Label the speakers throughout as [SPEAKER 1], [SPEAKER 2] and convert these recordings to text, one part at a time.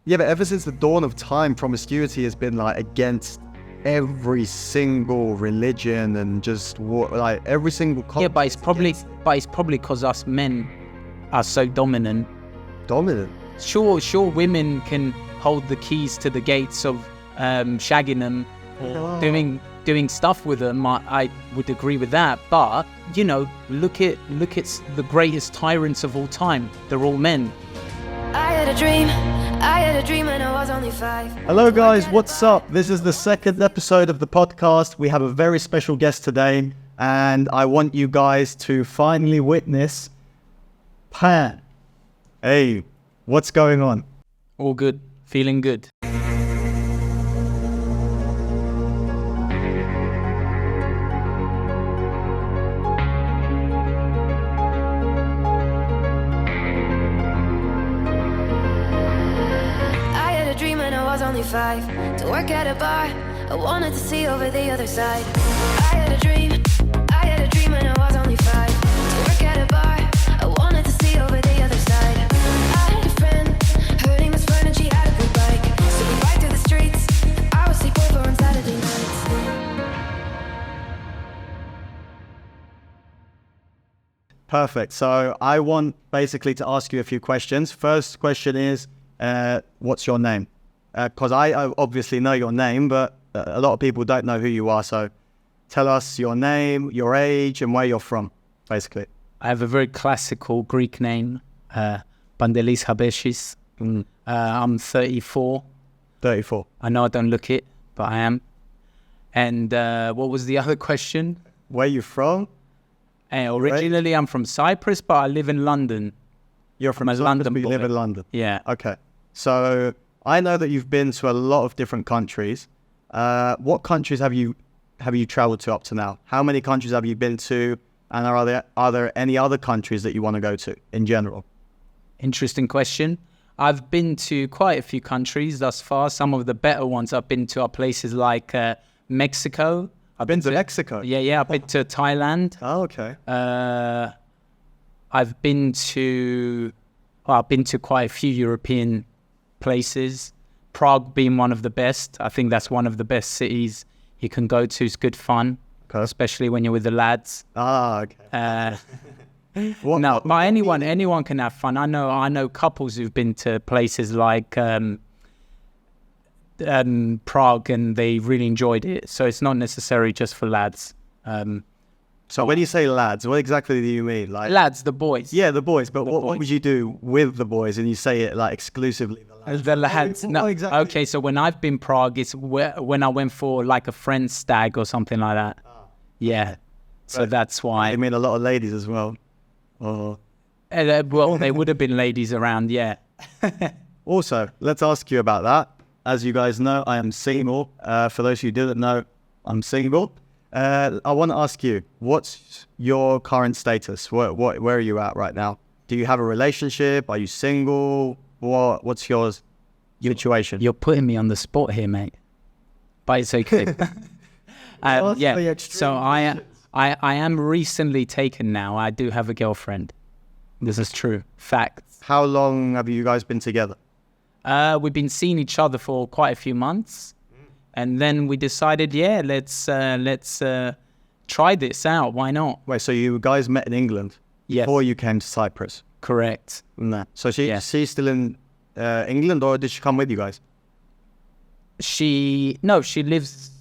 [SPEAKER 1] Yeah, but ever since the dawn of time, promiscuity has been like against every single religion and just like every single
[SPEAKER 2] Yeah, but it's probably because us men are so dominant.
[SPEAKER 1] Dominant.
[SPEAKER 2] Sure, women can hold the keys to the gates of shagging them or doing stuff with them. I would agree with that. But you know, look at the greatest tyrants of all time. They're all men.
[SPEAKER 3] I had a dream when I was only 5.
[SPEAKER 1] Hello guys, what's up? This is the second episode of the podcast. We have a very special guest today, and I want you guys to finally witness Pan. Hey, what's going on?
[SPEAKER 2] All good, feeling good.
[SPEAKER 3] Only 5 to work at a bar. I wanted to see over the other side. I had a dream when I was only 5 to work at a bar. I wanted to see over the other side. I had a friend hurting his friend and she had a good bike, so we biked through the streets. I would sleep over on Saturday nights.
[SPEAKER 1] Perfect. So I want basically to ask you a few questions. First question is, what's your name? Because I obviously know your name, but a lot of people don't know who you are. So tell us your name, your age, and where you're from, basically.
[SPEAKER 2] I have a very classical Greek name, Pandelis Habeshis. I'm 34.
[SPEAKER 1] 34.
[SPEAKER 2] I know I don't look it, but I am. And what was the other question?
[SPEAKER 1] Where you from?
[SPEAKER 2] Originally, I'm from Cyprus, but I live in London.
[SPEAKER 1] You're from Cyprus, but you live in London?
[SPEAKER 2] Yeah.
[SPEAKER 1] Okay. So I know that you've been to a lot of different countries. What countries have you traveled to up to now? How many countries have you been to? And are there any other countries that you want to go to in general?
[SPEAKER 2] Interesting question. I've been to quite a few countries thus far. Some of the better ones I've been to are places like Mexico.
[SPEAKER 1] I've been to Mexico?
[SPEAKER 2] Yeah. I've been to Thailand.
[SPEAKER 1] Oh, okay.
[SPEAKER 2] I've been to quite a few European places, Prague being one of the best. I think that's one of the best cities you can go to. It's good fun, especially when you're with the lads.
[SPEAKER 1] Okay.
[SPEAKER 2] But anyone can have fun. I know couples who've been to places like Prague and they really enjoyed it. So it's not necessarily just for lads.
[SPEAKER 1] So when you say lads, what exactly do you mean? Like
[SPEAKER 2] lads, the boys.
[SPEAKER 1] Yeah, the boys. But what would you do with the boys? And you say it like exclusively
[SPEAKER 2] the lads. No, exactly. Okay, so when I've been Prague, it's when I went for like a friend's stag or something like that. Yeah. So
[SPEAKER 1] right.
[SPEAKER 2] That's why.
[SPEAKER 1] I mean, a lot of ladies as well.
[SPEAKER 2] Well, they would have been ladies around, yeah.
[SPEAKER 1] Also, let's ask you about that. As you guys know, I am single. For those who didn't know, I'm single. I want to ask you, what's your current status? Where are you at right now? Do you have a relationship? Are you single? What's your situation?
[SPEAKER 2] You're putting me on the spot here, mate. But it's okay. Yeah. So I am recently taken now. I do have a girlfriend. This is true. Facts.
[SPEAKER 1] How long have you guys been together?
[SPEAKER 2] We've been seeing each other for quite a few months. And then we decided, let's try this out. Why not?
[SPEAKER 1] Wait, so you guys met in England before you came to Cyprus?
[SPEAKER 2] Correct.
[SPEAKER 1] No. So she's still in England, or did she come with you guys?
[SPEAKER 2] She lives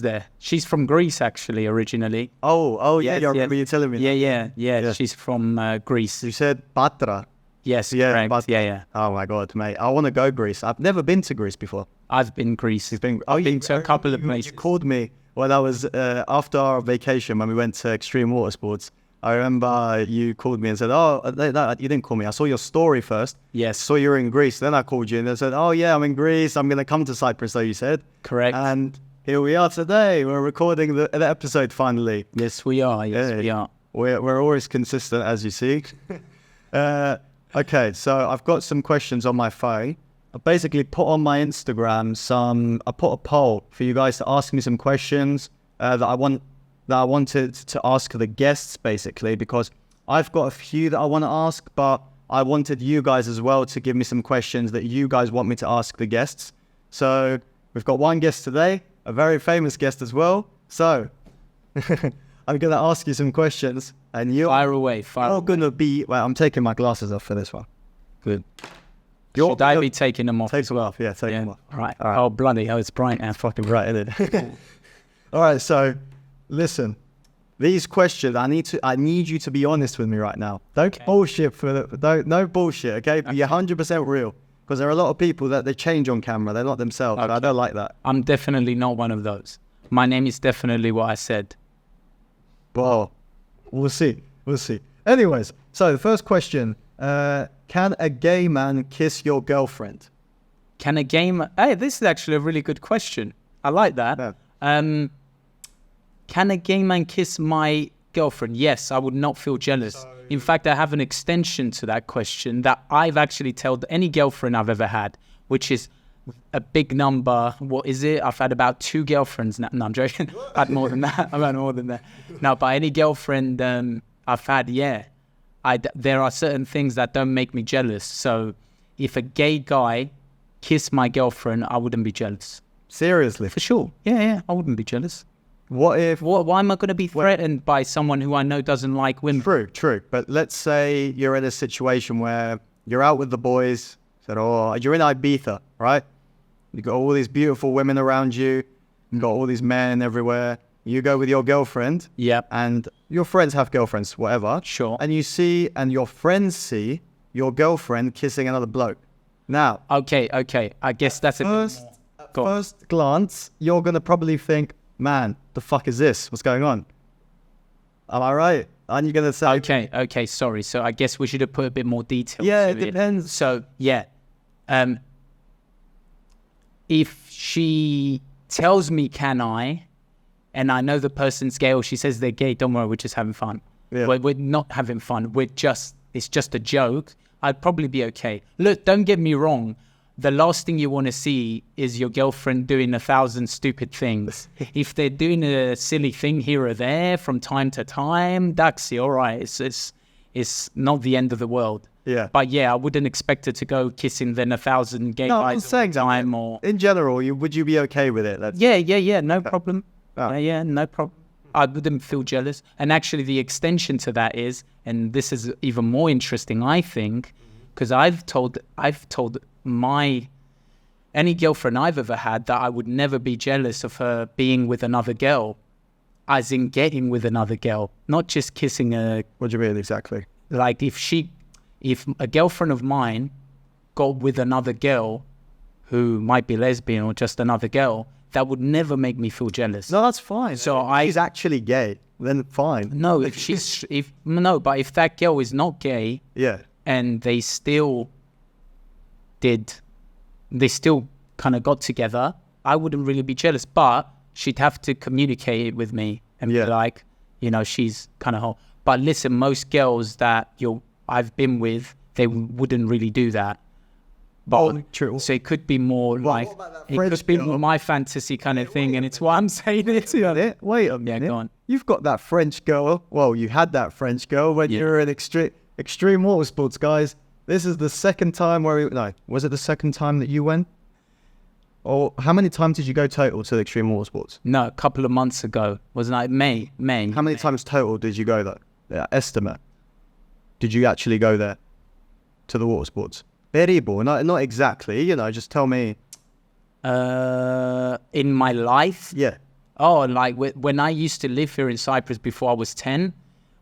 [SPEAKER 2] there. She's from Greece, actually, originally.
[SPEAKER 1] Oh, yeah. I remember you telling me that.
[SPEAKER 2] Yeah. She's from Greece.
[SPEAKER 1] You said Patra.
[SPEAKER 2] Yes, correct.
[SPEAKER 1] Patra.
[SPEAKER 2] Yeah.
[SPEAKER 1] Oh my God, mate! I want to go Greece. I've never been to Greece before.
[SPEAKER 2] I've been Greece. I've been to a couple of places.
[SPEAKER 1] You called me when I was after our vacation when we went to extreme water sports. I remember you called me and said, "Oh, no, you didn't call me. I saw your story first.
[SPEAKER 2] Yes.
[SPEAKER 1] Saw you were in Greece. Then I called you and I said, "Oh yeah, I'm in Greece. I'm gonna come to Cyprus." So you said,
[SPEAKER 2] correct.
[SPEAKER 1] And here we are today. We're recording the episode finally.
[SPEAKER 2] Yes, we are. We are.
[SPEAKER 1] We're always consistent, as you see. Okay, so I've got some questions on my phone. I basically put on my Instagram I put a poll for you guys to ask me some questions that I wanted to ask the guests, basically, because I've got a few that I want to ask, but I wanted you guys as well to give me some questions that you guys want me to ask the guests. So we've got one guest today, a very famous guest as well. So I'm going to ask you some questions, and you're going to be... Well, I'm taking my glasses off for this one.
[SPEAKER 2] Good. Should I be taking them off?
[SPEAKER 1] Take them off, take them off.
[SPEAKER 2] All right. Oh, bloody hell, it's bright now.
[SPEAKER 1] Fucking bright, isn't it? All right, so listen. These questions, I need you to be honest with me right now. Don't bullshit no bullshit, okay? Be 100% real. Because there are a lot of people that they change on camera. They're not themselves. Okay. I don't like that.
[SPEAKER 2] I'm definitely not one of those. My name is definitely what I said.
[SPEAKER 1] Well, we'll see. Anyways, so the first question, can a gay man kiss your girlfriend?
[SPEAKER 2] Can a gay man... Hey, this is actually a really good question. I like that. Yeah. Can a gay man kiss my girlfriend? Yes, I would not feel jealous. In fact, I have an extension to that question that I've actually told any girlfriend I've ever had, which is a big number. What is it? I've had about 2 girlfriends now. No, I'm joking. I've had more than that. Now, by any girlfriend I've had, there are certain things that don't make me jealous. So if a gay guy kissed my girlfriend, I wouldn't be jealous.
[SPEAKER 1] Seriously?
[SPEAKER 2] For sure. Yeah, I wouldn't be jealous.
[SPEAKER 1] What if...
[SPEAKER 2] Why am I going to be threatened by someone who I know doesn't like women?
[SPEAKER 1] True. But let's say you're in a situation where you're out with the boys, you're in Ibiza, right? You've got all these beautiful women around you, you've got all these men everywhere. You go with your girlfriend, and your friends have girlfriends, whatever.
[SPEAKER 2] Sure.
[SPEAKER 1] And your friends see your girlfriend kissing another bloke. Now...
[SPEAKER 2] Okay. I guess that's
[SPEAKER 1] first glance, you're going to probably think, man, the fuck is this? What's going on? Am I right? Aren't you going to say...
[SPEAKER 2] Okay, sorry. So I guess we should have put a bit more detail.
[SPEAKER 1] Yeah, it depends.
[SPEAKER 2] So, if she tells me, can I, and I know the person's gay, or she says they're gay, don't worry, we're just having fun. Yeah. We're not having fun. It's just a joke. I'd probably be okay. Look, don't get me wrong. The last thing you want to see is your girlfriend doing 1,000 stupid things. If they're doing a silly thing here or there from time to time, that's all right. It's not the end of the world.
[SPEAKER 1] Yeah.
[SPEAKER 2] But I wouldn't expect her to go kissing then 1,000 gay guys all the time. Or
[SPEAKER 1] in general, would you be okay with it?
[SPEAKER 2] No problem. Yeah, no problem. I wouldn't feel jealous. And actually, the extension to that is, and this is even more interesting, I think, because I've told any girlfriend I've ever had that I would never be jealous of her being with another girl, as in getting with another girl, not just kissing her.
[SPEAKER 1] What do you mean exactly?
[SPEAKER 2] Like if a girlfriend of mine got with another girl who might be lesbian or just another girl, that would never make me feel jealous.
[SPEAKER 1] No, that's fine.
[SPEAKER 2] So
[SPEAKER 1] she's actually gay, then fine.
[SPEAKER 2] No, but if that girl is not gay, and they still kind of got together, I wouldn't really be jealous, but she'd have to communicate it with me and be like, she's kind of hot. But listen, most girls that I've been with, they wouldn't really do that. But
[SPEAKER 1] true.
[SPEAKER 2] So it could be more it could be more my fantasy kind of thing, and it's what I'm saying.
[SPEAKER 1] Wait a minute.
[SPEAKER 2] Yeah, go on.
[SPEAKER 1] You've got that French girl. Well, you had that French girl when you were in extreme motorsports, guys. This is the second time was it the second time that you went? Or how many times did you go total to the Extreme Motorsports?
[SPEAKER 2] No, a couple of months ago. Wasn't it May?
[SPEAKER 1] How many times total did you go there? Estimate. Did you actually go there to the Watersports? Peribo, not exactly, just tell me.
[SPEAKER 2] In my life?
[SPEAKER 1] Yeah.
[SPEAKER 2] Oh, like when I used to live here in Cyprus before I was 10,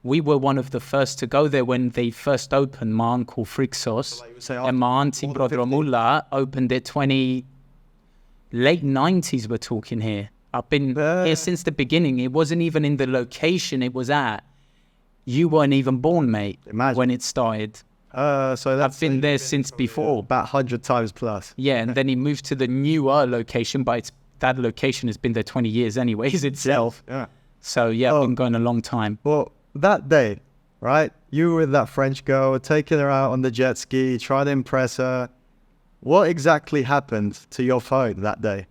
[SPEAKER 2] we were one of the first to go there when they first opened. My uncle Frixos and my auntie Prodromula opened it late 90s we're talking here. I've been here since the beginning. It wasn't even in the location it was at. You weren't even born, mate, when it started.
[SPEAKER 1] So
[SPEAKER 2] I've been there since before.
[SPEAKER 1] About 100 times plus.
[SPEAKER 2] Yeah, and then he moved to the newer location, but that location has been there 20 years anyways itself.
[SPEAKER 1] Yeah.
[SPEAKER 2] So, I've been going a long time.
[SPEAKER 1] Well, that day, right, you were with that French girl, taking her out on the jet ski, trying to impress her. What exactly happened to your phone that day?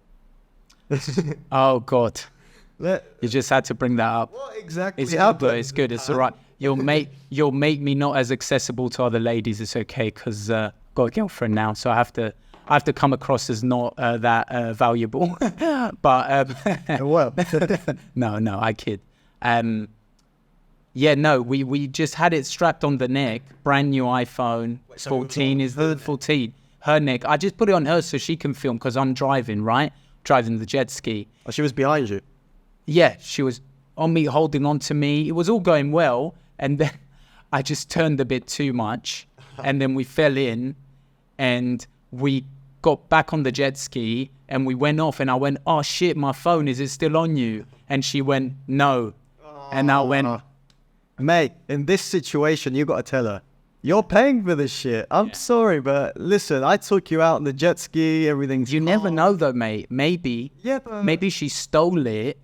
[SPEAKER 2] Oh, God. You just had to bring that up.
[SPEAKER 1] What exactly
[SPEAKER 2] it's
[SPEAKER 1] happened?
[SPEAKER 2] Good, it's good. It's all right. You'll make me not as accessible to other ladies. It's okay because got a girlfriend now, so I have to come across as not that valuable. But
[SPEAKER 1] Well,
[SPEAKER 2] no, I kid. Yeah, no, we just had it strapped on the neck. Brand new iPhone 14 is the 14. Her neck. I just put it on her so she can film because I'm driving, right? Driving the jet ski.
[SPEAKER 1] oh, she was behind you.
[SPEAKER 2] Yeah, she was on me, holding on to me. It was all going well. And then I just turned a bit too much. And then we fell in and we got back on the jet ski and we went off. And I went, oh shit, my phone, is it still on you? And she went, no. And I went,
[SPEAKER 1] mate, in this situation, you got to tell her, you're paying for this shit. I'm sorry, but listen, I took you out on the jet ski, everything's
[SPEAKER 2] you never know though, mate. Maybe she stole it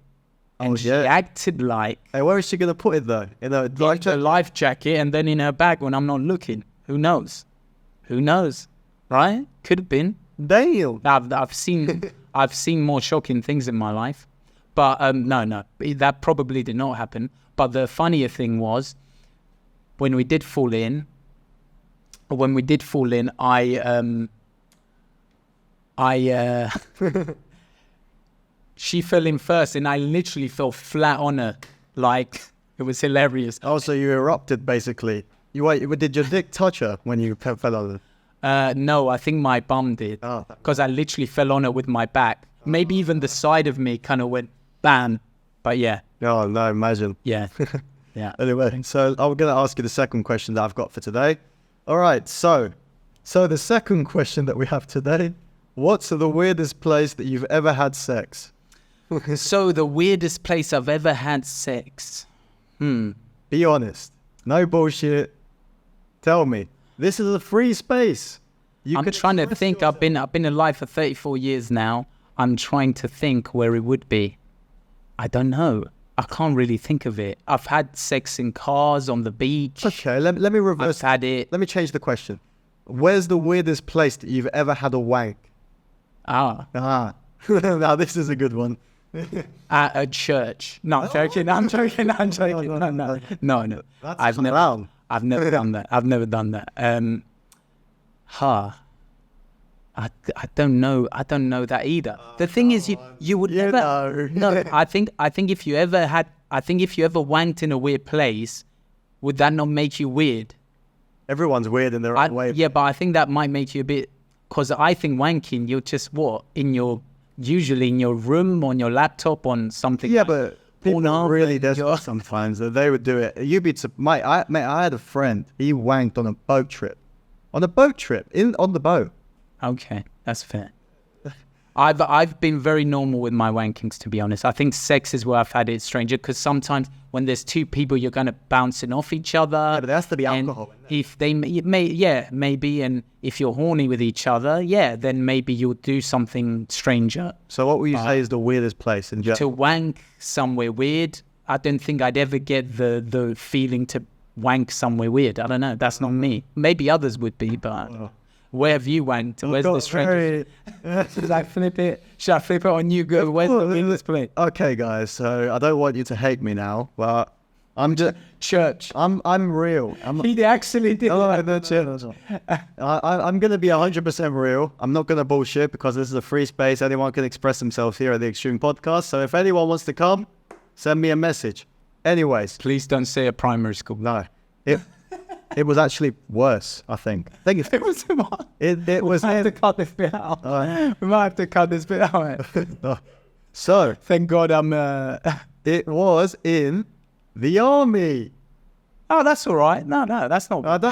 [SPEAKER 2] and she acted like
[SPEAKER 1] Hey, where is she going to put it, though? In a
[SPEAKER 2] life jacket and then in her bag when I'm not looking. Who knows? Right? Could have been.
[SPEAKER 1] Damn.
[SPEAKER 2] I've seen more shocking things in my life. But no, that probably did not happen. But the funnier thing was, when we did fall in, she fell in first, and I literally fell flat on her. Like, it was hilarious.
[SPEAKER 1] Oh, so you erupted, basically. Did your dick touch her when you fell on her?
[SPEAKER 2] No, I think my bum did. Because I literally fell on her with my back. Maybe even the side of me kind of went bam. But yeah.
[SPEAKER 1] Oh, no, imagine.
[SPEAKER 2] Yeah. Yeah.
[SPEAKER 1] Anyway, so I'm going to ask you the second question that I've got for today. All right, so the second question that we have today, what's the weirdest place that you've ever had sex?
[SPEAKER 2] So the weirdest place I've ever had sex.
[SPEAKER 1] Be honest. No bullshit. Tell me. This is a free space.
[SPEAKER 2] I'm trying to think. I've been alive for 34 years now. I'm trying to think where it would be. I don't know. I can't really think of it. I've had sex in cars, on the beach.
[SPEAKER 1] Okay, let me reverse.
[SPEAKER 2] I've had it.
[SPEAKER 1] Let me change the question. Where's the weirdest place that you've ever had a wank? Now this is a good one.
[SPEAKER 2] At a church. No, I'm joking. I'm joking. No. I've never done that. I've never done that. I don't know. I don't know that either. The thing is, you would never. No, I think if you ever wanked in a weird place, would that not make you weird?
[SPEAKER 1] Everyone's weird in their own way.
[SPEAKER 2] Yeah, but I think that might make you a bit. Because I think wanking, you're just usually in your room, on your laptop, on something.
[SPEAKER 1] Yeah, but people really desperate sometimes. They would do it. You'd be mate. I had a friend. He wanked on a boat trip. On the boat.
[SPEAKER 2] Okay, that's fair. I've been very normal with my wankings, to be honest. I think sex is where I've had it stranger because sometimes when there's two people, you're kind of bouncing off each other.
[SPEAKER 1] Yeah, but there has to be alcohol.
[SPEAKER 2] If maybe, and if you're horny with each other, then maybe you'll do something stranger.
[SPEAKER 1] So what would you say is the weirdest place in general?
[SPEAKER 2] To wank somewhere weird, I don't think I'd ever get the feeling to wank somewhere weird. I don't know. That's not me. Maybe others would be, but... Where have you wanked? Where's the strangest? Should I flip it? On you? Go. Where's the weirdest place?
[SPEAKER 1] Okay, guys. So I don't want you to hate me now, but I'm just
[SPEAKER 2] church.
[SPEAKER 1] I'm real.
[SPEAKER 2] He actually did.
[SPEAKER 1] I'm going to be 100% real. I'm not going to bullshit because this is a free space. Anyone can express themselves here at the Extreme Podcast. So if anyone wants to come, send me a message. Anyways,
[SPEAKER 2] please don't say a primary school.
[SPEAKER 1] No. It was actually worse, I think.
[SPEAKER 2] It was what?
[SPEAKER 1] It was...
[SPEAKER 2] We might have to cut this bit out. We might have to cut this bit out.
[SPEAKER 1] So...
[SPEAKER 2] Thank God I'm...
[SPEAKER 1] It was in the army.
[SPEAKER 2] Oh, that's all right. No, that's not...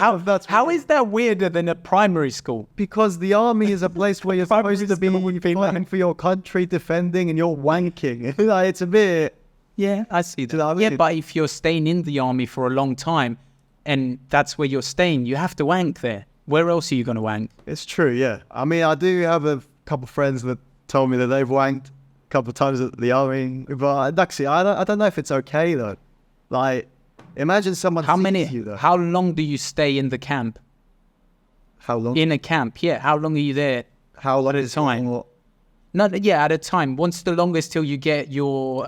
[SPEAKER 2] How is that weirder than a primary school?
[SPEAKER 1] Because the army is a place where you're supposed to be fighting for your country, defending, and you're wanking. It's a bit...
[SPEAKER 2] Yeah, I see that. Yeah, but if you're staying in the army for a long time... and that's where you're staying, you have to wank there. Where else are you going to wank?
[SPEAKER 1] It's true, yeah. I mean, I do have a couple of friends that told me that they've wanked a couple of times at the army. But actually, I don't know if it's okay, though. Like, imagine someone sees you, though.
[SPEAKER 2] How long do you stay in the camp?
[SPEAKER 1] How long?
[SPEAKER 2] In a camp, yeah. How long are you there?
[SPEAKER 1] How long
[SPEAKER 2] at a time? No, yeah, at a time. What's the longest till you get your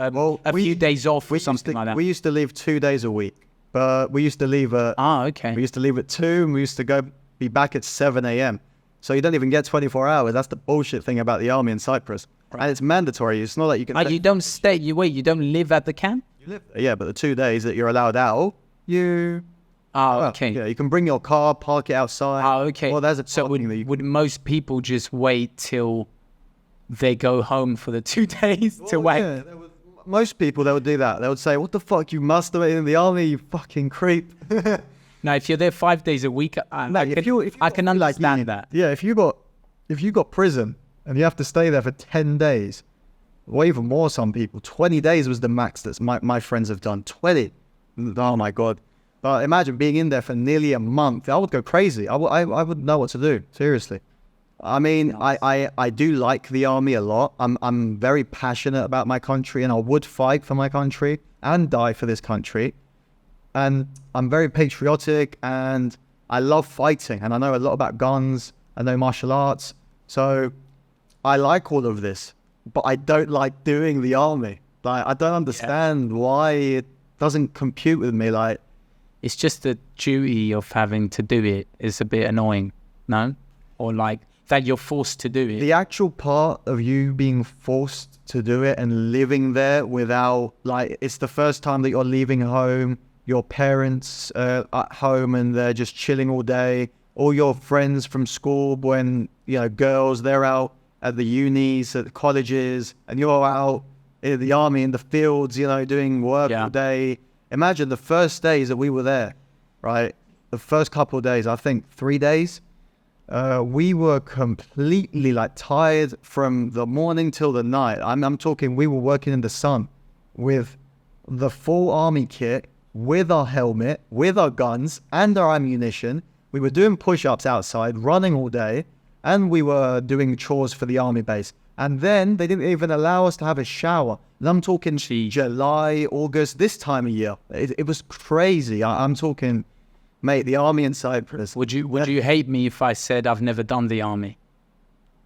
[SPEAKER 2] few days off or something like that?
[SPEAKER 1] We used to leave 2 days a week. But we used to leave at
[SPEAKER 2] okay.
[SPEAKER 1] we used to leave at 2 and we used to be back at 7 a.m. So you don't even get 24 hours. That's the bullshit thing about the army in Cyprus. Right. And it's mandatory. It's not like you can...
[SPEAKER 2] you don't stay... You don't live at the camp?
[SPEAKER 1] You live there. Yeah, but the 2 days that you're allowed out, you...
[SPEAKER 2] Okay.
[SPEAKER 1] Yeah, you can bring your car, park it outside.
[SPEAKER 2] Okay.
[SPEAKER 1] Well, there's a
[SPEAKER 2] so would most people just wait till they go home for the 2 days to wait?
[SPEAKER 1] Yeah, most people, they would do that. They would say, what the fuck, you must have been in the army, you fucking creep.
[SPEAKER 2] Now, if you're there 5 days a week, I can understand that.
[SPEAKER 1] Yeah, if you got prison and you have to stay there for 10 days, or even more, some people, 20 days was the max that my friends have done. 20. Oh my God. But imagine being in there for nearly a month. I would go crazy. I wouldn't know what to do. Seriously. I mean, I do like the army a lot. I'm very passionate about my country, and I would fight for my country and die for this country. And I'm very patriotic, and I love fighting, and I know a lot about guns. I know martial arts. So I like all of this, but I don't like doing the army. Like, I don't understand why it doesn't compute with me. Like,
[SPEAKER 2] it's just the duty of having to do it is a bit annoying, no? Or like that you're forced to do it.
[SPEAKER 1] The actual part of you being forced to do it and living there without, like, it's the first time that you're leaving home, your parents at home and they're just chilling all day, all your friends from school, when, you know, girls, they're out at the unis, at the colleges, and you're out in the army, in the fields, you know, doing work all day. Imagine the first days that we were there, right? The first couple of days, I think 3 days, we were completely like tired from the morning till the night. I'm talking, we were working in the sun with the full army kit, with our helmet, with our guns and our ammunition. We were doing push-ups outside, running all day, and we were doing chores for the army base. And then they didn't even allow us to have a shower. And I'm talking July, August, this time of year. It was crazy. I'm talking, mate, the army in Cyprus.
[SPEAKER 2] Would you hate me if I said I've never done the army?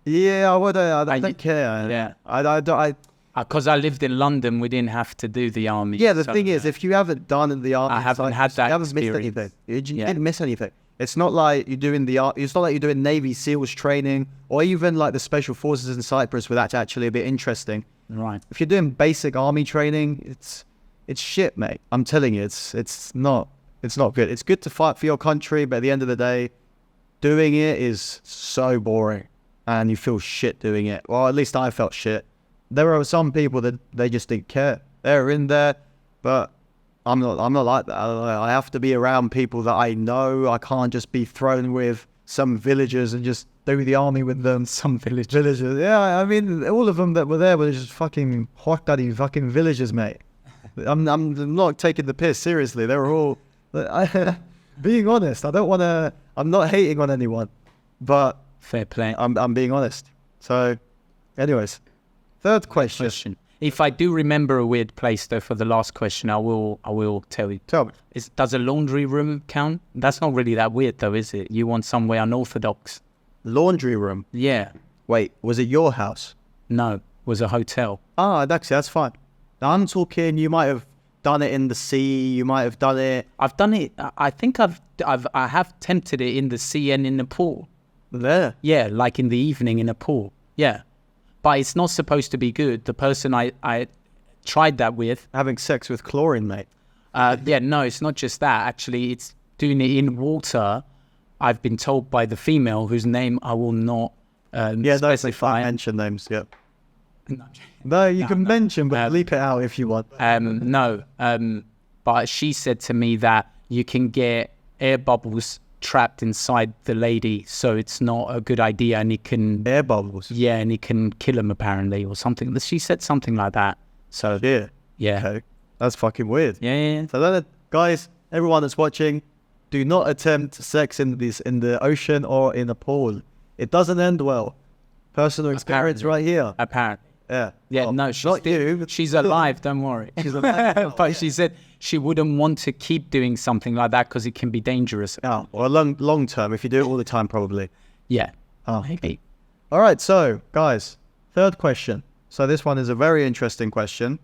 [SPEAKER 1] Yeah, I would. I don't care.
[SPEAKER 2] Yeah.
[SPEAKER 1] I
[SPEAKER 2] because I lived in London, we didn't have to do the army.
[SPEAKER 1] Yeah, the thing is, if you haven't done the army,
[SPEAKER 2] I haven't had that.
[SPEAKER 1] You haven't missed anything. You didn't miss anything. It's not like you're doing it's not like you're doing Navy SEALs training, or even like the special forces in Cyprus, where that's actually a bit interesting.
[SPEAKER 2] Right.
[SPEAKER 1] If you're doing basic army training, it's shit, mate. I'm telling you, it's not good. It's good to fight for your country, but at the end of the day, doing it is so boring, and you feel shit doing it. Well, at least I felt shit. There are some people that they just didn't care. They're in there, but I'm not like that. I have to be around people that I know. I can't just be thrown with some villagers and just do the army with them.
[SPEAKER 2] Some villagers.
[SPEAKER 1] Yeah, I mean, all of them that were there were just fucking hot-daddy fucking villagers, mate. I'm not taking the piss, seriously. They were all... being honest, I'm not hating on anyone, but...
[SPEAKER 2] Fair play.
[SPEAKER 1] I'm being honest. So, anyways, third question.
[SPEAKER 2] If I do remember a weird place, though, for the last question, I will tell you.
[SPEAKER 1] Tell me.
[SPEAKER 2] Does a laundry room count? That's not really that weird, though, is it? You want somewhere unorthodox.
[SPEAKER 1] Laundry room?
[SPEAKER 2] Yeah.
[SPEAKER 1] Wait, was it your house?
[SPEAKER 2] No, it was a hotel.
[SPEAKER 1] Ah, that's fine. Now, I'm talking, you might have done it in the sea, you might have done it...
[SPEAKER 2] I've done it, I think I have tempted it in the sea and in the pool.
[SPEAKER 1] There?
[SPEAKER 2] Yeah, like in the evening in a pool. Yeah. But it's not supposed to be good. The person I tried that with...
[SPEAKER 1] Having sex with chlorine, mate.
[SPEAKER 2] Yeah, no, it's not just that. Actually, it's doing it in water. I've been told by the female, whose name I will not specify.
[SPEAKER 1] Don't mention names, yeah. No, you can mention, but bleep it out if you want.
[SPEAKER 2] But she said to me that you can get air bubbles trapped inside the lady, so it's not a good idea, and it can...
[SPEAKER 1] Air bubbles?
[SPEAKER 2] Yeah, and it can kill him, apparently, or something. She said something like that. So... Yeah.
[SPEAKER 1] Okay. That's fucking weird.
[SPEAKER 2] Yeah.
[SPEAKER 1] So, guys, everyone that's watching, do not attempt sex in the ocean or in a pool. It doesn't end well. Personal experience right here.
[SPEAKER 2] Apparently.
[SPEAKER 1] Yeah.
[SPEAKER 2] Yeah,
[SPEAKER 1] well,
[SPEAKER 2] no, she's alive, don't worry.
[SPEAKER 1] She's alive.
[SPEAKER 2] But she said she wouldn't want to keep doing something like that because it can be dangerous.
[SPEAKER 1] Oh, or long term, if you do it all the time, probably.
[SPEAKER 2] Yeah.
[SPEAKER 1] Oh,
[SPEAKER 2] maybe.
[SPEAKER 1] All right, so, guys, third question. So this one is a very interesting question.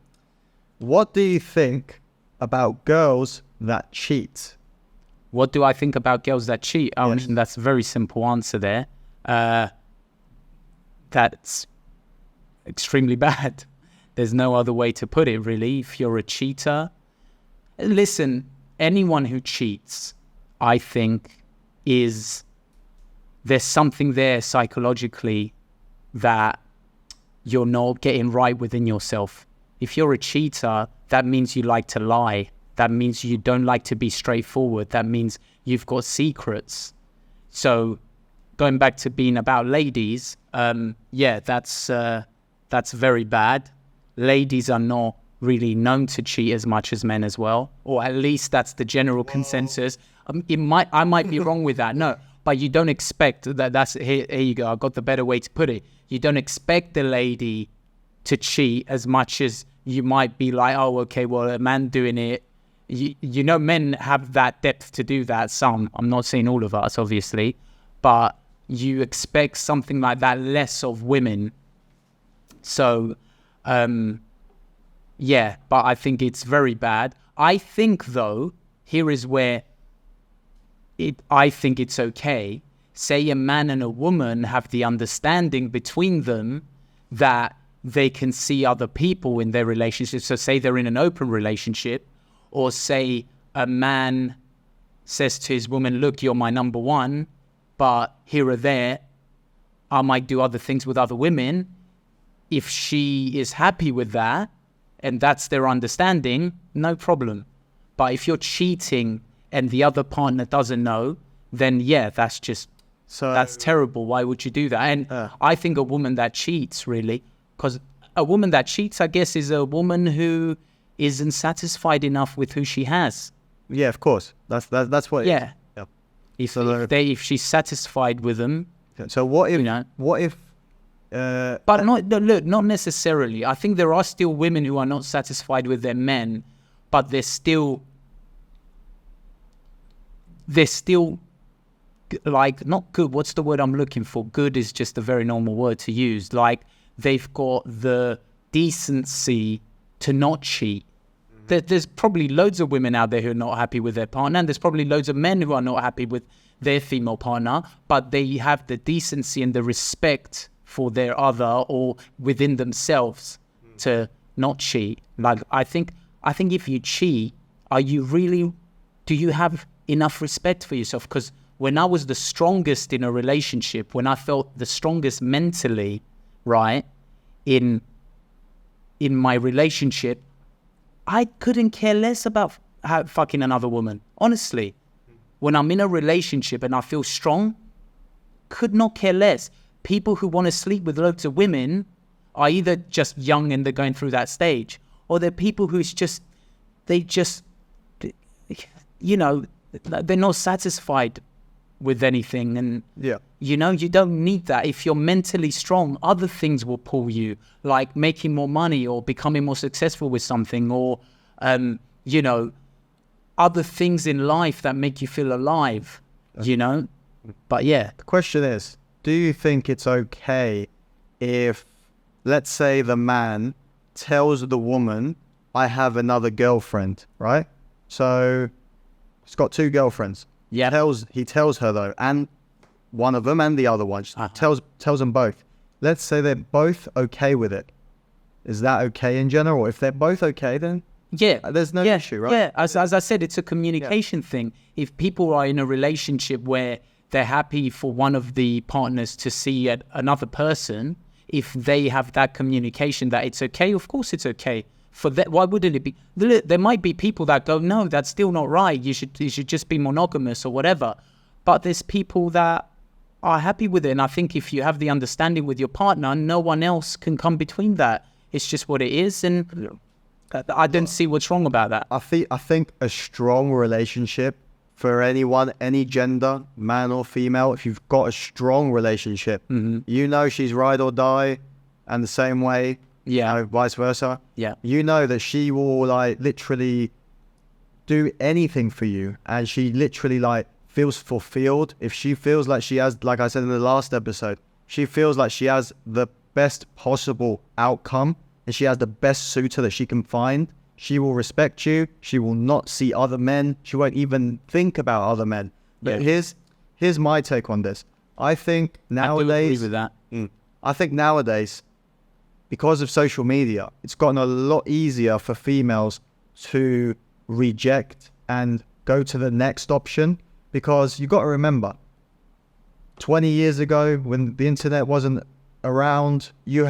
[SPEAKER 1] What do you think about girls that cheat?
[SPEAKER 2] What do I think about girls that cheat? Oh,
[SPEAKER 1] Yes.
[SPEAKER 2] and that's a very simple answer there. That's extremely bad. There's no other way to put it, really. If you're a cheater, listen, anyone who cheats, I think, there's something there psychologically that you're not getting right within yourself. If you're a cheater, that means you like to lie. That means you don't like to be straightforward. That means you've got secrets. So going back to being about ladies, that's very bad. Ladies are not really known to cheat as much as men as well, or at least that's the general consensus. I might be wrong with that. No, but you don't expect that. That's here you go. I got the better way to put it. You don't expect the lady to cheat as much as you might be like, oh, okay, well, a man doing it. You know, men have that depth to do that. Some, I'm not saying all of us, obviously, but you expect something like that less of women. So, but I think it's very bad. I think, though, here is where I think it's okay. Say a man and a woman have the understanding between them that they can see other people in their relationship. So say they're in an open relationship, or say a man says to his woman, look, you're my number one, but here or there, I might do other things with other women. If she is happy with that, and that's their understanding, no problem. But if you're cheating and the other partner doesn't know, then that's terrible. Why would you do that? And I think a woman that cheats, really, because a woman that cheats, I guess, is a woman who isn't satisfied enough with who she has.
[SPEAKER 1] Yeah, of course. That's what.
[SPEAKER 2] Yeah.
[SPEAKER 1] Yeah.
[SPEAKER 2] If she's satisfied with them.
[SPEAKER 1] So what if?
[SPEAKER 2] You know,
[SPEAKER 1] what if?
[SPEAKER 2] But not necessarily. I think there are still women who are not satisfied with their men, but they're still like, not good. What's the word I'm looking for? Good is just a very normal word to use. Like, they've got the decency to not cheat. There's probably loads of women out there who are not happy with their partner, and there's probably loads of men who are not happy with their female partner, but they have the decency and the respect for their other or within themselves to not cheat. Like, I think if you cheat, do you have enough respect for yourself? Because when I was the strongest in a relationship, when I felt the strongest mentally, right, in my relationship, I couldn't care less about fucking another woman. Honestly, when I'm in a relationship and I feel strong, could not care less. People who want to sleep with loads of women are either just young and they're going through that stage, or they're people who's they're not satisfied with anything. And, you don't need that. If you're mentally strong, other things will pull you, like making more money or becoming more successful with something, or, other things in life that make you feel alive, But
[SPEAKER 1] the question is, do you think it's okay if, let's say, the man tells the woman, I have another girlfriend, right? So he's got two girlfriends.
[SPEAKER 2] Yeah.
[SPEAKER 1] He tells her, though, and one of them and the other one, tells them both. Let's say they're both okay with it. Is that okay in general? If they're both okay, then there's no issue, right?
[SPEAKER 2] Yeah, as I said, it's a communication thing. If people are in a relationship where they're happy for one of the partners to see another person, if they have that communication that it's okay, of course it's okay. For that, why wouldn't it be? There might be people that go, no, that's still not right. You should just be monogamous or whatever. But there's people that are happy with it. And I think if you have the understanding with your partner, no one else can come between that. It's just what it is. And I don't see what's wrong about that.
[SPEAKER 1] I think a strong relationship for anyone, any gender, man or female, if you've got a strong relationship, she's ride or die, and the same way, vice versa.
[SPEAKER 2] Yeah.
[SPEAKER 1] You know that she will literally do anything for you, and she literally feels fulfilled. If she feels like she has, like I said in the last episode, she feels like she has the best possible outcome and she has the best suitor that she can find, She will respect you. She will not see other men. She won't even think about other men. But here's my take on this. I think nowadays,
[SPEAKER 2] I do agree with that.
[SPEAKER 1] I think nowadays, because of social media, it's gotten a lot easier for females to reject and go to the next option. Because you got to remember, 20 years ago, when the internet wasn't around, you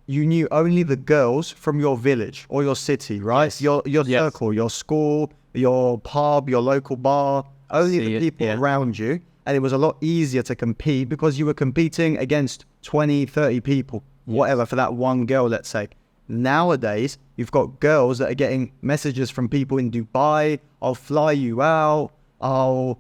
[SPEAKER 1] knew only the girls from your village or your city, right? Your circle, your school, your pub, your local bar, only the people around you. And it was a lot easier to compete because you were competing against 20, 30 people, whatever, for that one girl, let's say. Nowadays, you've got girls that are getting messages from people in Dubai. I'll fly you out. I'll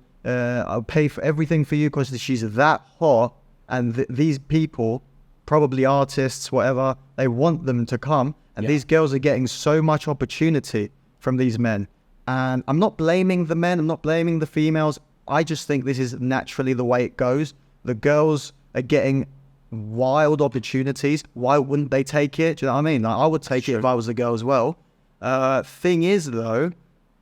[SPEAKER 1] pay for everything for you because she's that hot. And these people, probably artists, whatever, they want them to come. And these girls are getting so much opportunity from these men. And I'm not blaming the men. I'm not blaming the females. I just think this is naturally the way it goes. The girls are getting wild opportunities. Why wouldn't they take it? Do you know what I mean? Like, I would take it if I was a girl as well. Thing is, though,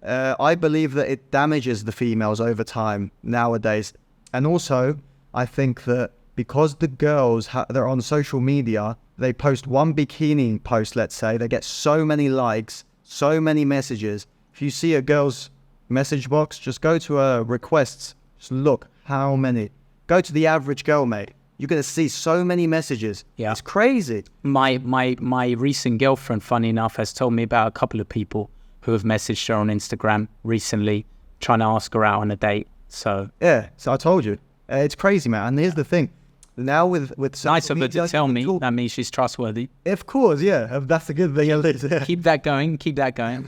[SPEAKER 1] I believe that it damages the females over time nowadays. And also, I think that because the girls, they're on social media, they post one bikini post, let's say, they get so many likes, so many messages. If you see a girl's message box, just go to her requests. Just look how many. Go to the average girl, mate. You're going to see so many messages. Yeah. It's crazy.
[SPEAKER 2] My recent girlfriend, funny enough, has told me about a couple of people who have messaged her on Instagram recently, trying to ask her out on a date. So
[SPEAKER 1] yeah, so I told you. It's crazy, man. And here's the thing. Now with
[SPEAKER 2] nice of her to tell me. That means she's trustworthy.
[SPEAKER 1] Of course, yeah. That's a good thing at least. Yeah.
[SPEAKER 2] Keep that going. Keep that going.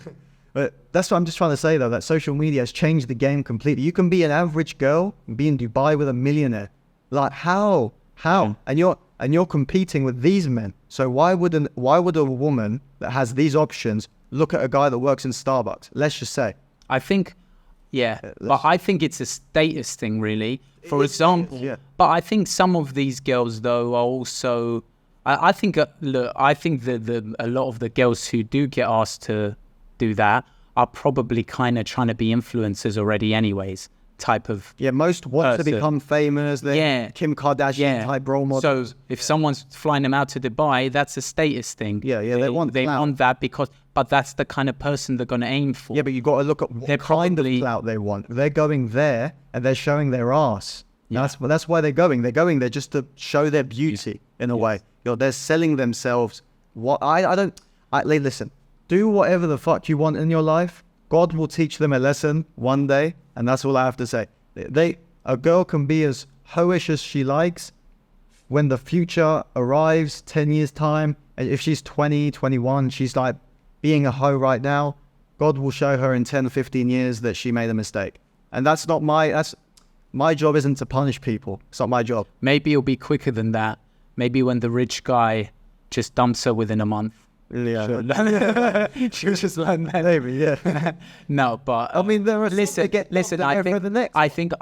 [SPEAKER 1] But that's what I'm just trying to say, though, that social media has changed the game completely. You can be an average girl and be in Dubai with a millionaire. Like, how? Yeah. And you're competing with these men. So why would a woman that has these options look at a guy that works in Starbucks? Let's just say.
[SPEAKER 2] I think, but I think it's a status thing, really. For example, but I think some of these girls, though, are also. I think look, I think that a lot of the girls who do get asked to do that are probably kind of trying to be influencers already, anyways. Type of
[SPEAKER 1] most want to become famous. Kim Kardashian type role models.
[SPEAKER 2] So if someone's flying them out to Dubai, that's a status thing.
[SPEAKER 1] They want
[SPEAKER 2] that but that's the kind of person they're going to aim for.
[SPEAKER 1] Yeah, but you got to look at what kind of clout they want. They're going there and they're showing their ass. That's why they're going. They're going there just to show their beauty in a way. They're selling themselves. Listen, do whatever the fuck you want in your life. God will teach them a lesson one day, and that's all I have to say. A girl can be as hoish as she likes. When the future arrives, 10 years time, if she's 20, 21, she's like being a hoe right now, God will show her in 10, 15 years that she made a mistake. And that's my job isn't to punish people. It's not my job.
[SPEAKER 2] Maybe it'll be quicker than that. Maybe when the rich guy just dumps her within a month.
[SPEAKER 1] Yeah,
[SPEAKER 2] she'll just learn that.
[SPEAKER 1] Maybe, yeah.
[SPEAKER 2] No, but
[SPEAKER 1] I mean, there are
[SPEAKER 2] listen. I think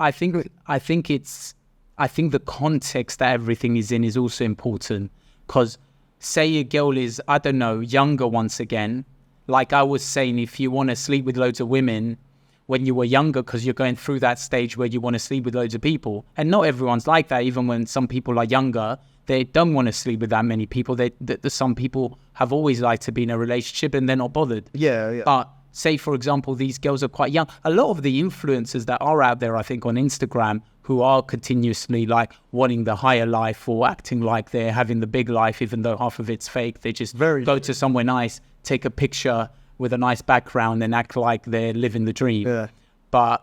[SPEAKER 2] the context that everything is in is also important. Because say a girl is, I don't know, younger once again. Like I was saying, if you want to sleep with loads of women when you were younger, because you're going through that stage where you want to sleep with loads of people, and not everyone's like that. Even when some people are younger, they don't want to sleep with that many people. Some people have always liked to be in a relationship and they're not bothered.
[SPEAKER 1] Yeah.
[SPEAKER 2] But say, for example, these girls are quite young. A lot of the influencers that are out there, I think, on Instagram, who are continuously like wanting the higher life or acting like they're having the big life, even though half of it's fake. They just go to somewhere nice, take a picture with a nice background and act like they're living the dream.
[SPEAKER 1] Yeah.
[SPEAKER 2] But,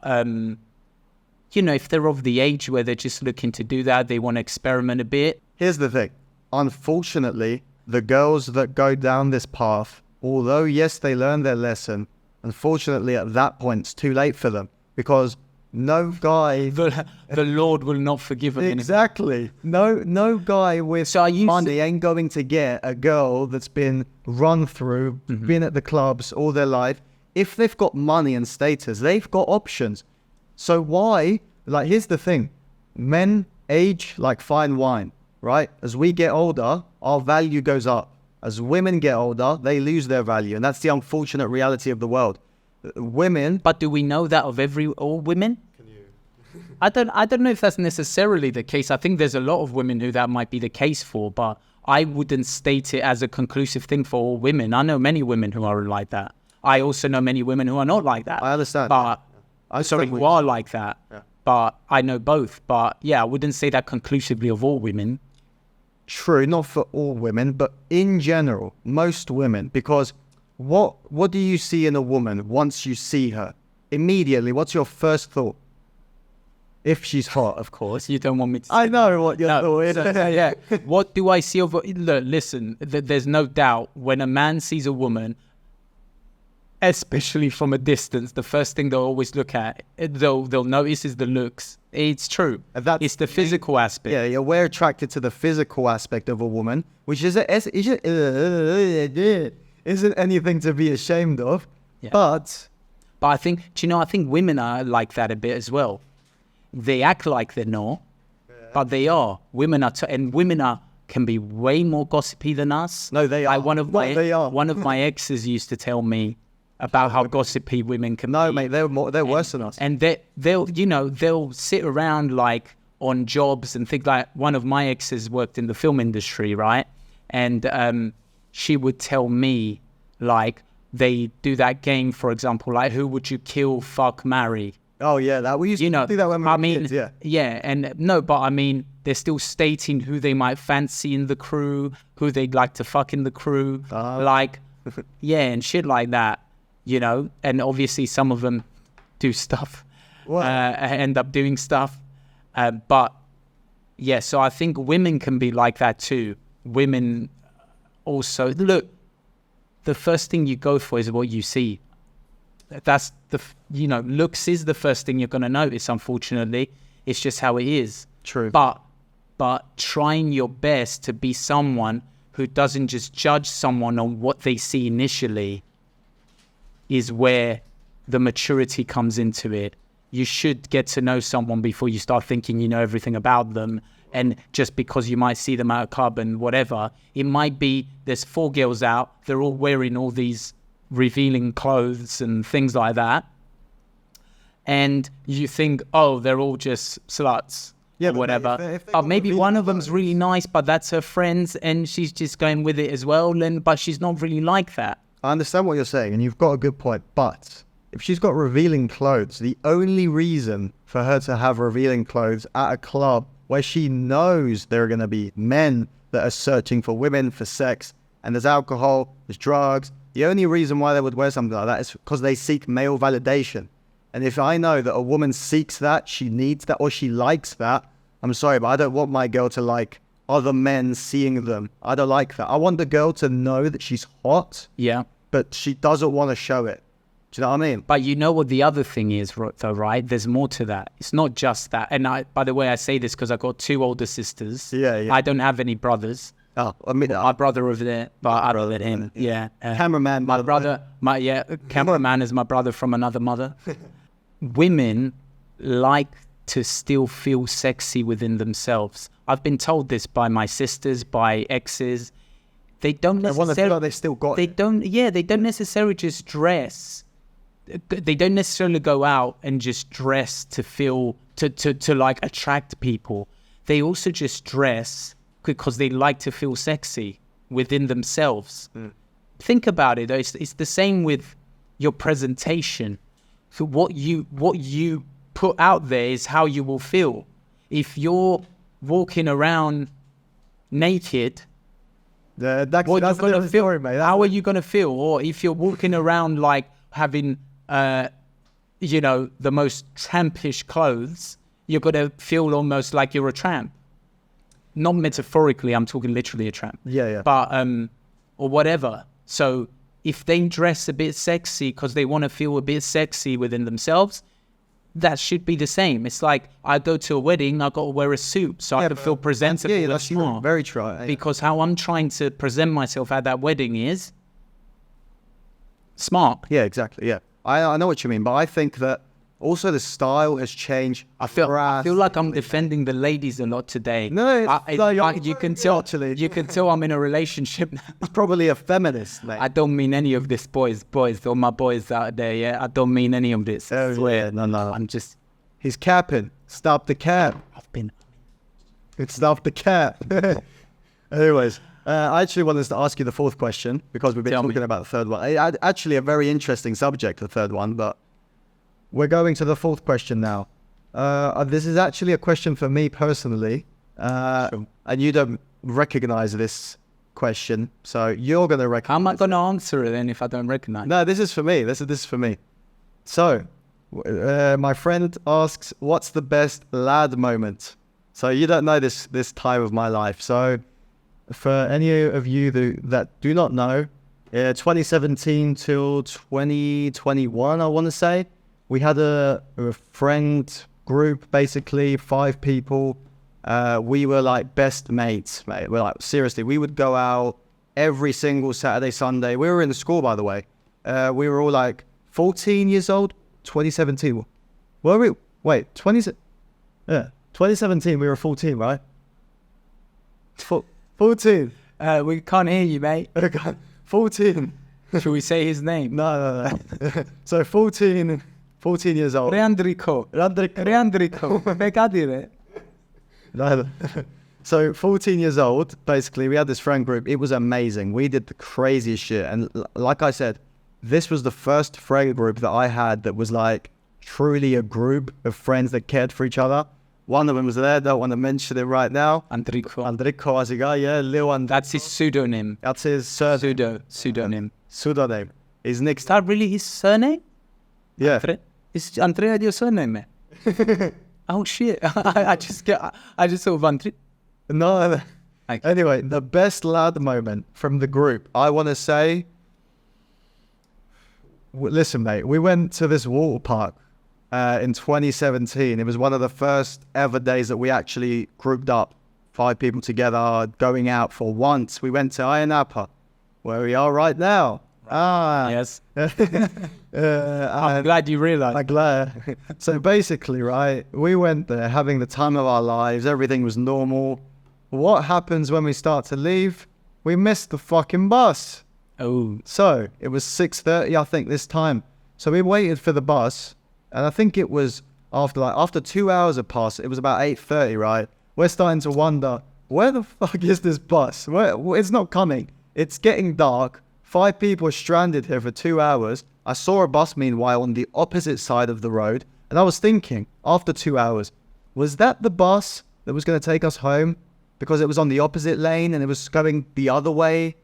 [SPEAKER 2] if they're of the age where they're just looking to do that, they want to experiment a bit.
[SPEAKER 1] Here's the thing. Unfortunately, the girls that go down this path, although, yes, they learn their lesson, unfortunately, at that point, it's too late for them because no guy...
[SPEAKER 2] The Lord will not forgive them.
[SPEAKER 1] Exactly. No guy with money ain't going to get a girl that's been run through, been at the clubs all their life. If they've got money and status, they've got options. So why... Like, here's the thing. Men age like fine wine. Right? As we get older, our value goes up. As women get older, they lose their value, and that's the unfortunate reality of the world. Women.
[SPEAKER 2] But do we know that of all women? I don't know if that's necessarily the case. I think there's a lot of women who that might be the case for, but I wouldn't state it as a conclusive thing for all women. I know many women who are like that. I also know many women who are not like that.
[SPEAKER 1] I understand.
[SPEAKER 2] But
[SPEAKER 1] Sorry,
[SPEAKER 2] who are like that.
[SPEAKER 1] Yeah.
[SPEAKER 2] But I know both. But yeah, I wouldn't say that conclusively of all women.
[SPEAKER 1] True, not for all women, but in general, most women. Because what do you see in a woman once you see her? Immediately, what's your first thought? If she's hot, of course.
[SPEAKER 2] You don't want me to say
[SPEAKER 1] I know what your thought is.
[SPEAKER 2] yeah. What do I see of... Look, listen, there's no doubt when a man sees a woman, especially from a distance, the first thing they'll always look at, they'll notice is the looks. It's true. It's the physical aspect.
[SPEAKER 1] Yeah, we're attracted to the physical aspect of a woman, which isn't anything to be ashamed of.
[SPEAKER 2] Yeah.
[SPEAKER 1] But
[SPEAKER 2] I think, I think women are like that a bit as well. They act like they're not, but they are. Women are, can be way more gossipy than us.
[SPEAKER 1] No, they are.
[SPEAKER 2] They are. One of my exes used to tell me about how gossipy women can be.
[SPEAKER 1] No, mate, they're worse than us.
[SPEAKER 2] And they'll sit around like on jobs and think like one of my exes worked in the film industry, right? And she would tell me like they do that game, for example, like who would you kill, fuck, marry?
[SPEAKER 1] Oh yeah, we used to do that when we were kids, yeah.
[SPEAKER 2] Yeah, and no, but I mean, they're still stating who they might fancy in the crew, who they'd like to fuck in the crew, like, yeah, and shit like that, and obviously some of them do stuff, end up doing stuff, but yeah, so I think women can be like that too. Women also, look, the first thing you go for is what you see. That's looks is the first thing you're going to notice, unfortunately. It's just how it is.
[SPEAKER 1] True.
[SPEAKER 2] But trying your best to be someone who doesn't just judge someone on what they see initially is where the maturity comes into it. You should get to know someone before you start thinking you know everything about them. And just because you might see them at a club and whatever, it might be there's 4 girls out, they're all wearing all these revealing clothes and things like that, and you think, oh, they're all just sluts, or whatever. If maybe one of them's really nice, but that's her friends, and she's just going with it as well. But she's not really like that.
[SPEAKER 1] I understand what you're saying, and you've got a good point. But if she's got revealing clothes, the only reason for her to have revealing clothes at a club where she knows there are going to be men that are searching for women for sex, and there's alcohol, there's drugs. The only reason why they would wear something like that is because they seek male validation. And if I know that a woman seeks that, she needs that, or she likes that, I'm sorry, but I don't want my girl to like other men seeing them. I don't like that. I want the girl to know that she's hot, but she doesn't want to show it. Do you know what I mean?
[SPEAKER 2] But you know what the other thing is, though, right? There's more to that. It's not just that. And by the way, I say this because I've got 2 older sisters.
[SPEAKER 1] Yeah.
[SPEAKER 2] I don't have any brothers.
[SPEAKER 1] Oh, I mean,
[SPEAKER 2] my brother over there, but I don't let him. Yeah.
[SPEAKER 1] Cameraman.
[SPEAKER 2] My brother, cameraman is my brother from another mother. Women like to still feel sexy within themselves. I've been told this by my sisters, by exes. They don't necessarily...
[SPEAKER 1] I want to feel like they still got it.
[SPEAKER 2] They don't necessarily just dress. They don't necessarily go out and just dress to feel, to like attract people. They also just dress because they like to feel sexy within themselves. Think about it. It's the same with your presentation. So what you put out there is how you will feel. If you're walking around naked,
[SPEAKER 1] that's a different story, mate.
[SPEAKER 2] How are you going to feel? Or if you're walking around like having, the most trampish clothes, you're going to feel almost like you're a tramp. Not metaphorically, I'm talking literally a tramp.
[SPEAKER 1] Yeah.
[SPEAKER 2] But, or whatever. So if they dress a bit sexy because they want to feel a bit sexy within themselves, that should be the same. It's like I go to a wedding, I got to wear a suit so I can feel presentable.
[SPEAKER 1] Yeah, that's true. Very true. Yeah.
[SPEAKER 2] Because how I'm trying to present myself at that wedding is smart.
[SPEAKER 1] Yeah, exactly. Yeah. I know what you mean, but I think that Also, the style has changed.
[SPEAKER 2] I feel like I'm defending the ladies a lot today.
[SPEAKER 1] No,
[SPEAKER 2] you can tell.
[SPEAKER 1] Actually,
[SPEAKER 2] You can tell I'm in a relationship now.
[SPEAKER 1] He's probably a feminist, mate.
[SPEAKER 2] I don't mean any of this, boys, all my boys out there. Yeah, I don't mean any of this. I swear.
[SPEAKER 1] No.
[SPEAKER 2] I'm just.
[SPEAKER 1] He's capping. Stop the cap.
[SPEAKER 2] I've been.
[SPEAKER 1] Stop the cap. Anyways, I actually wanted to ask you the fourth question because we've been talking about the third one. Actually, a very interesting subject, the third one, but we're going to the fourth question now. This is actually a question for me personally,
[SPEAKER 2] Sure.
[SPEAKER 1] and you don't recognize this question, so you're going to recognize.
[SPEAKER 2] How am I going to answer it then if I don't recognize?
[SPEAKER 1] No, this is for me. This is for me. So, my friend asks, "What's the best lad moment?" So you don't know this time of my life. So, for any of you that do not know, 2017 till 2021, I want to say, we had a friend group, basically 5 people. We were like best mates, mate. We're like, seriously, we would go out every single Saturday, Sunday. We were in the school, by the way. We were all like 14 years old, 2017. Were we? Wait, 2017, we were 14, right? 14.
[SPEAKER 2] We can't hear you, mate.
[SPEAKER 1] 14.
[SPEAKER 2] Should we say his name?
[SPEAKER 1] No. So 14 years old.
[SPEAKER 2] Reandrico. Me cadire.
[SPEAKER 1] No. So 14 years old, basically, we had this friend group. It was amazing. We did the craziest shit. And like I said, this was the first friend group that I had that was like truly a group of friends that cared for each other. One of them was there. Don't want to mention it right now. Andrico as a guy, yeah.
[SPEAKER 2] That's his pseudonym.
[SPEAKER 1] That's his
[SPEAKER 2] Pseudonym.
[SPEAKER 1] Pseudonym. His next.
[SPEAKER 2] Is that really his surname?
[SPEAKER 1] Yeah.
[SPEAKER 2] Is Andrea your surname? Oh shit! I just thought of Andrea.
[SPEAKER 1] No.
[SPEAKER 2] Okay.
[SPEAKER 1] Anyway, the best lad moment from the group, I want to say. Listen, mate. We went to this water park in 2017. It was one of the first ever days that we actually grouped up, 5 people together, going out for once. We went to Ayanapa, where we are right now.
[SPEAKER 2] Yes. I'm glad you realized.
[SPEAKER 1] I'm glad. So basically, right, we went there having the time of our lives. Everything was normal. What happens when we start to leave? We missed the fucking bus.
[SPEAKER 2] Oh.
[SPEAKER 1] So it was 6:30, I think, this time. So we waited for the bus, and I think it was after 2 hours had passed. It was about 8:30, right? We're starting to wonder, where the fuck is this bus? It's not coming. It's getting dark. 5 people are stranded here for 2 hours. I saw a bus, meanwhile, on the opposite side of the road, and I was thinking, after 2 hours, was that the bus that was going to take us home? Because it was on the opposite lane and it was going the other way,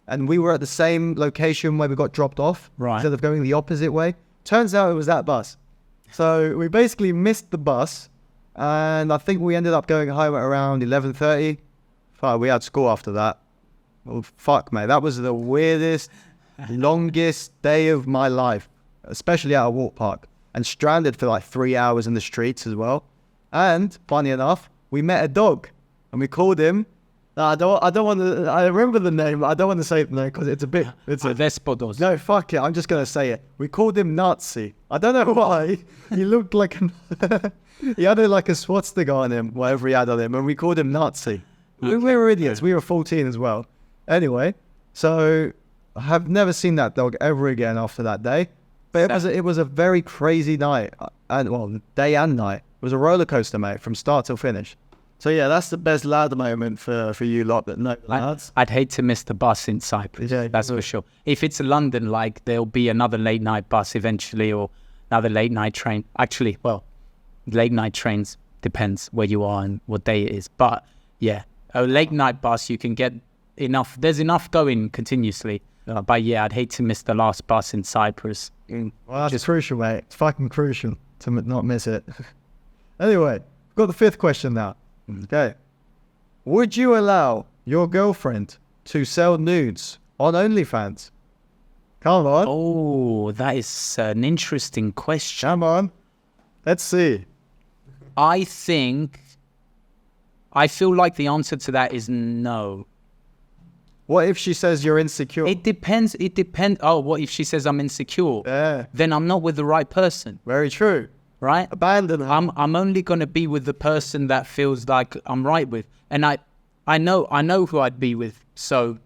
[SPEAKER 1] and we were at the same location where we got dropped off,
[SPEAKER 2] right,
[SPEAKER 1] instead of going the opposite way. Turns out it was that bus. So we basically missed the bus, and I think we ended up going home at around 11:30. Fuck, we had school after that. Well, fuck, mate. That was the weirdest, longest day of my life, especially at a walk park, and stranded for like 3 hours in the streets as well. And funny enough, we met a dog, and we called him. I don't want to. I remember the name, but I don't want to say it now because it's a bit. It's a
[SPEAKER 2] Vespodos.
[SPEAKER 1] No, fuck it. I'm just gonna say it. We called him Nazi. I don't know why. He looked like he had like a swastika on him, whatever he had on him, and we called him Nazi. We were idiots. We were 14 as well. Anyway, so I have never seen that dog ever again after that day. But it was a very crazy night, and day and night. It was a roller coaster, mate, from start till finish. So yeah, that's the best lad moment for you lot that know lads.
[SPEAKER 2] I'd hate to miss the bus in Cyprus.
[SPEAKER 1] Yeah,
[SPEAKER 2] that's for sure. If it's London, like there'll be another late night bus eventually, or another late night train. Actually, late night trains depends where you are and what day it is. But yeah, a late night bus, you can get enough. There's enough going continuously. But yeah, I'd hate to miss the last bus in Cyprus.
[SPEAKER 1] Well, that's just crucial, mate. It's fucking crucial to not miss it. Anyway, we've got the 5th question now. Okay. Would you allow your girlfriend to sell nudes on OnlyFans? Come on.
[SPEAKER 2] Oh, that is an interesting question.
[SPEAKER 1] Come on. Let's see.
[SPEAKER 2] I feel like the answer to that is no.
[SPEAKER 1] What if she says you're insecure?
[SPEAKER 2] It depends. Oh, what if she says I'm insecure?
[SPEAKER 1] Yeah.
[SPEAKER 2] Then I'm not with the right person.
[SPEAKER 1] Very true.
[SPEAKER 2] right?
[SPEAKER 1] Abandon her.
[SPEAKER 2] I'm only gonna be with the person that feels like I'm right with, and I know who I'd be with. So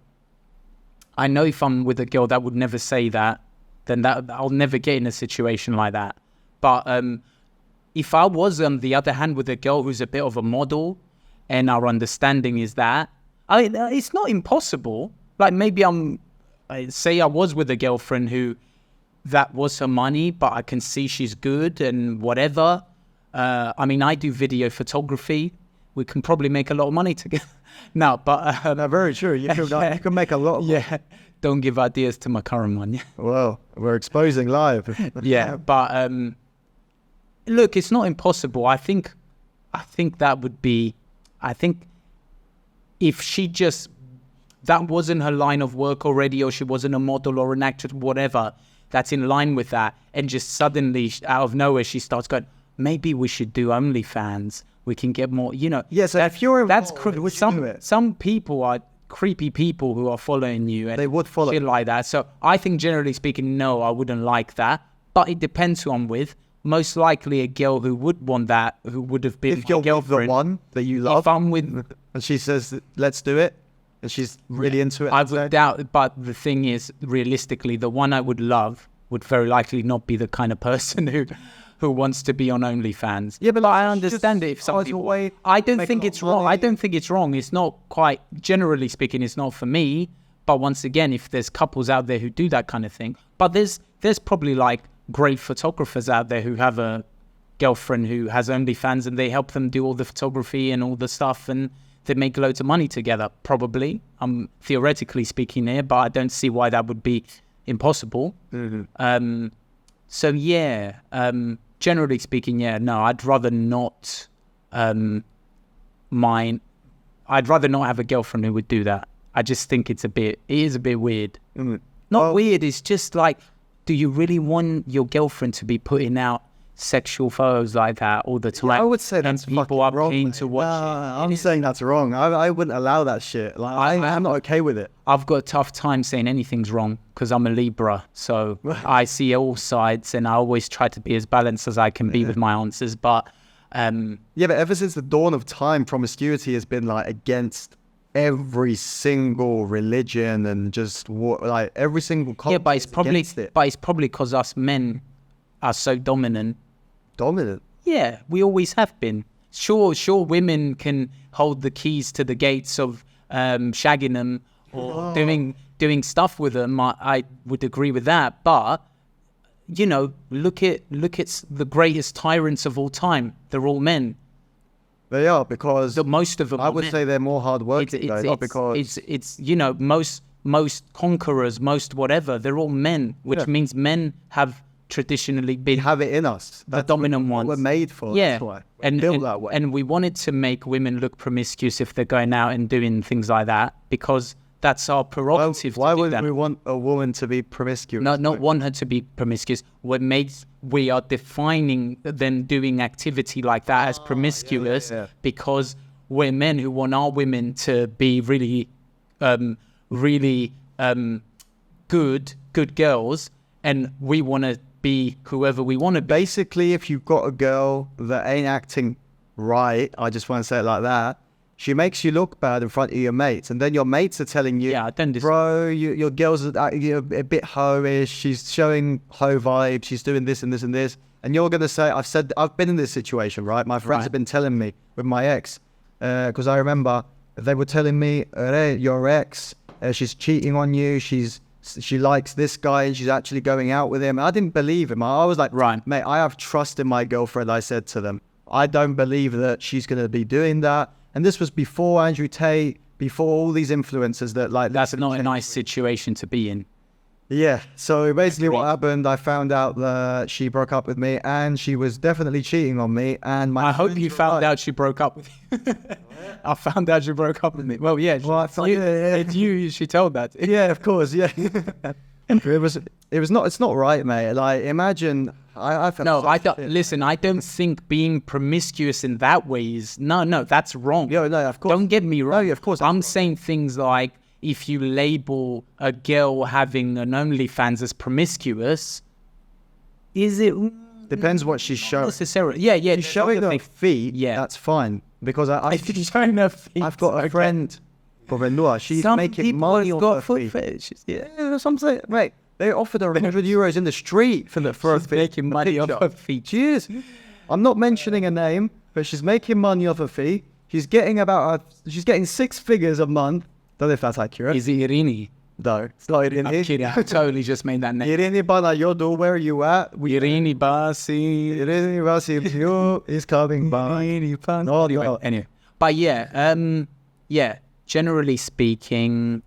[SPEAKER 2] I know if I'm with a girl that would never say that, then that I'll never get in a situation like that. But if I was on the other hand with a girl who's a bit of a model, and our understanding is that, it's not impossible. Like maybe say I was with a girlfriend who that was her money, but I can see she's good and whatever. I mean, I do video photography. We can probably make a lot of money together. No, but
[SPEAKER 1] No, very true. You can make a lot of money.
[SPEAKER 2] yeah, don't give ideas to my current one. Yeah.
[SPEAKER 1] Well, we're exposing live.
[SPEAKER 2] Yeah, but look, it's not impossible. I think that would be. I think if she just that wasn't her line of work already, or she wasn't a model or an actress, whatever, that's in line with that, and just suddenly out of nowhere she starts going, maybe we should do OnlyFans. We can get more,
[SPEAKER 1] Yeah, so if you're
[SPEAKER 2] that's
[SPEAKER 1] involved, would you do it?
[SPEAKER 2] some people are creepy people who are following you, and
[SPEAKER 1] They would follow
[SPEAKER 2] shit like that. So I think generally speaking, no, I wouldn't like that. But it depends who I'm with. Most likely a girl who would want that, who would have been
[SPEAKER 1] If you're
[SPEAKER 2] my girlfriend.
[SPEAKER 1] with the one that you love,
[SPEAKER 2] If I'm with,
[SPEAKER 1] and she says, let's do it, and she's really into it.
[SPEAKER 2] I would doubt. But the thing is, realistically, the one I would love would very likely not be the kind of person who wants to be on OnlyFans.
[SPEAKER 1] Yeah, but
[SPEAKER 2] I
[SPEAKER 1] it's
[SPEAKER 2] understand
[SPEAKER 1] just
[SPEAKER 2] it. If some
[SPEAKER 1] hard
[SPEAKER 2] people,
[SPEAKER 1] way
[SPEAKER 2] I don't
[SPEAKER 1] make a
[SPEAKER 2] think
[SPEAKER 1] lot
[SPEAKER 2] it's
[SPEAKER 1] of
[SPEAKER 2] wrong. I
[SPEAKER 1] money.
[SPEAKER 2] don't think it's wrong. It's not quite. Generally speaking, it's not for me. But once again, if there's couples out there who do that kind of thing, but there's probably like great photographers out there who have a girlfriend who has OnlyFans and they help them do all the photography and all the stuff, and they make loads of money together. Probably, I'm theoretically speaking here, but I don't see why that would be impossible.
[SPEAKER 1] Mm-hmm.
[SPEAKER 2] So yeah, generally speaking, yeah, no, I'd rather not. I'd rather not have a girlfriend who would do that. I just think it is a bit weird.
[SPEAKER 1] Mm.
[SPEAKER 2] Not weird. It's just like, do you really want your girlfriend to be putting out sexual photos like that all the time?
[SPEAKER 1] I would say
[SPEAKER 2] And
[SPEAKER 1] that's
[SPEAKER 2] people
[SPEAKER 1] fucking
[SPEAKER 2] are
[SPEAKER 1] wrong,
[SPEAKER 2] keen
[SPEAKER 1] mate.
[SPEAKER 2] to watch
[SPEAKER 1] No,
[SPEAKER 2] it.
[SPEAKER 1] I'm saying that's wrong. I wouldn't allow that shit. Like I'm not okay with it.
[SPEAKER 2] I've got a tough time saying anything's wrong because I'm a Libra, so I see all sides, and I always try to be as balanced as I can be with my answers. But
[SPEAKER 1] Yeah, but ever since the dawn of time, promiscuity has been like against every single religion and just like every single culture.
[SPEAKER 2] yeah, but it's
[SPEAKER 1] is
[SPEAKER 2] probably
[SPEAKER 1] against it.
[SPEAKER 2] because us men are so dominant.
[SPEAKER 1] Dominant.
[SPEAKER 2] Yeah, we always have been. Sure, women can hold the keys to the gates of shagging them or doing stuff with them. I would agree with that. But look at the greatest tyrants of all time. They're all men.
[SPEAKER 1] They are, because
[SPEAKER 2] Most of them.
[SPEAKER 1] I
[SPEAKER 2] are
[SPEAKER 1] would
[SPEAKER 2] men.
[SPEAKER 1] say they're more hardworking, though, not because
[SPEAKER 2] it's most conquerors, most whatever. They're all men, which
[SPEAKER 1] Yeah.
[SPEAKER 2] means men have traditionally
[SPEAKER 1] we
[SPEAKER 2] been
[SPEAKER 1] have it in us.
[SPEAKER 2] the dominant
[SPEAKER 1] what
[SPEAKER 2] ones.
[SPEAKER 1] we're made for.
[SPEAKER 2] Yeah,
[SPEAKER 1] That's why. We're built that way.
[SPEAKER 2] And we wanted to make women look promiscuous if they're going out and doing things like that, because that's our prerogative.
[SPEAKER 1] Why
[SPEAKER 2] to do
[SPEAKER 1] would
[SPEAKER 2] that.
[SPEAKER 1] we want a woman to be promiscuous?
[SPEAKER 2] Not want her to be promiscuous. We are defining them doing activity like that as promiscuous
[SPEAKER 1] yeah.
[SPEAKER 2] because we're men who want our women to be really, good girls, and we want to be whoever we want to be.
[SPEAKER 1] Basically, if you've got a girl that ain't acting right, I just want to say it like that, she makes you look bad in front of your mates, and then your mates are telling you,
[SPEAKER 2] Yeah, I don't
[SPEAKER 1] bro, your girl's a bit ho-ish, she's showing ho vibe, she's doing this and this and this, and you're going to say, I've been in this situation, right? My friends
[SPEAKER 2] Right.
[SPEAKER 1] have been telling me with my ex, because I remember they were telling me, your ex, she's cheating on you, she likes this guy and she's actually going out with him. I didn't believe him. I was like,
[SPEAKER 2] Right.
[SPEAKER 1] mate, I have trust in my girlfriend. I said to them, I don't believe that she's going to be doing that. And this was before Andrew Tate, before all these influencers that like...
[SPEAKER 2] That's not a nice situation to be in.
[SPEAKER 1] Yeah. So basically what
[SPEAKER 2] Agreed.
[SPEAKER 1] happened, I found out that she broke up with me and she was definitely cheating on me. And my
[SPEAKER 2] I hope
[SPEAKER 1] friends
[SPEAKER 2] you
[SPEAKER 1] were
[SPEAKER 2] found
[SPEAKER 1] right.
[SPEAKER 2] out she broke up with you. I found out she broke up with me. Well, yeah.
[SPEAKER 1] Well, I thought- yeah.
[SPEAKER 2] It's you. She told that.
[SPEAKER 1] Yeah, of course, yeah. It's not right, mate. Like, imagine... I felt
[SPEAKER 2] No,
[SPEAKER 1] such
[SPEAKER 2] I don't.
[SPEAKER 1] shit.
[SPEAKER 2] Listen, I don't think being promiscuous in that way is no. That's wrong.
[SPEAKER 1] Yeah, no, of course.
[SPEAKER 2] Don't get me wrong.
[SPEAKER 1] No, of course that's
[SPEAKER 2] I'm
[SPEAKER 1] wrong.
[SPEAKER 2] saying things like if you label a girl having an OnlyFans as promiscuous, is it?
[SPEAKER 1] Depends what she's showing.
[SPEAKER 2] necessarily. Yeah, yeah.
[SPEAKER 1] She's showing her feet.
[SPEAKER 2] Yeah.
[SPEAKER 1] That's fine because
[SPEAKER 2] If she's showing her feet,
[SPEAKER 1] I've got a
[SPEAKER 2] okay.
[SPEAKER 1] friend, Govenua. She's
[SPEAKER 2] Some
[SPEAKER 1] making
[SPEAKER 2] people
[SPEAKER 1] money
[SPEAKER 2] have
[SPEAKER 1] off
[SPEAKER 2] got
[SPEAKER 1] her
[SPEAKER 2] foot
[SPEAKER 1] feet.
[SPEAKER 2] fetishes. Yeah.
[SPEAKER 1] Yeah, that's what I'm saying. Mate, they offered her €100 in the street for a
[SPEAKER 2] She's making money off her feet.
[SPEAKER 1] She is. I'm not mentioning a name, but she's making money off her feet. She's getting she's getting 6 figures a month. Don't know if that's accurate.
[SPEAKER 2] Is it Irini?
[SPEAKER 1] No, it's not Irini.
[SPEAKER 2] I'm kidding. I totally just made that name.
[SPEAKER 1] Irini Banayodo, where are you at?
[SPEAKER 2] Irini Basi.
[SPEAKER 1] Irini Vasilio is coming by. No, no.
[SPEAKER 2] Anyway, but yeah, generally speaking,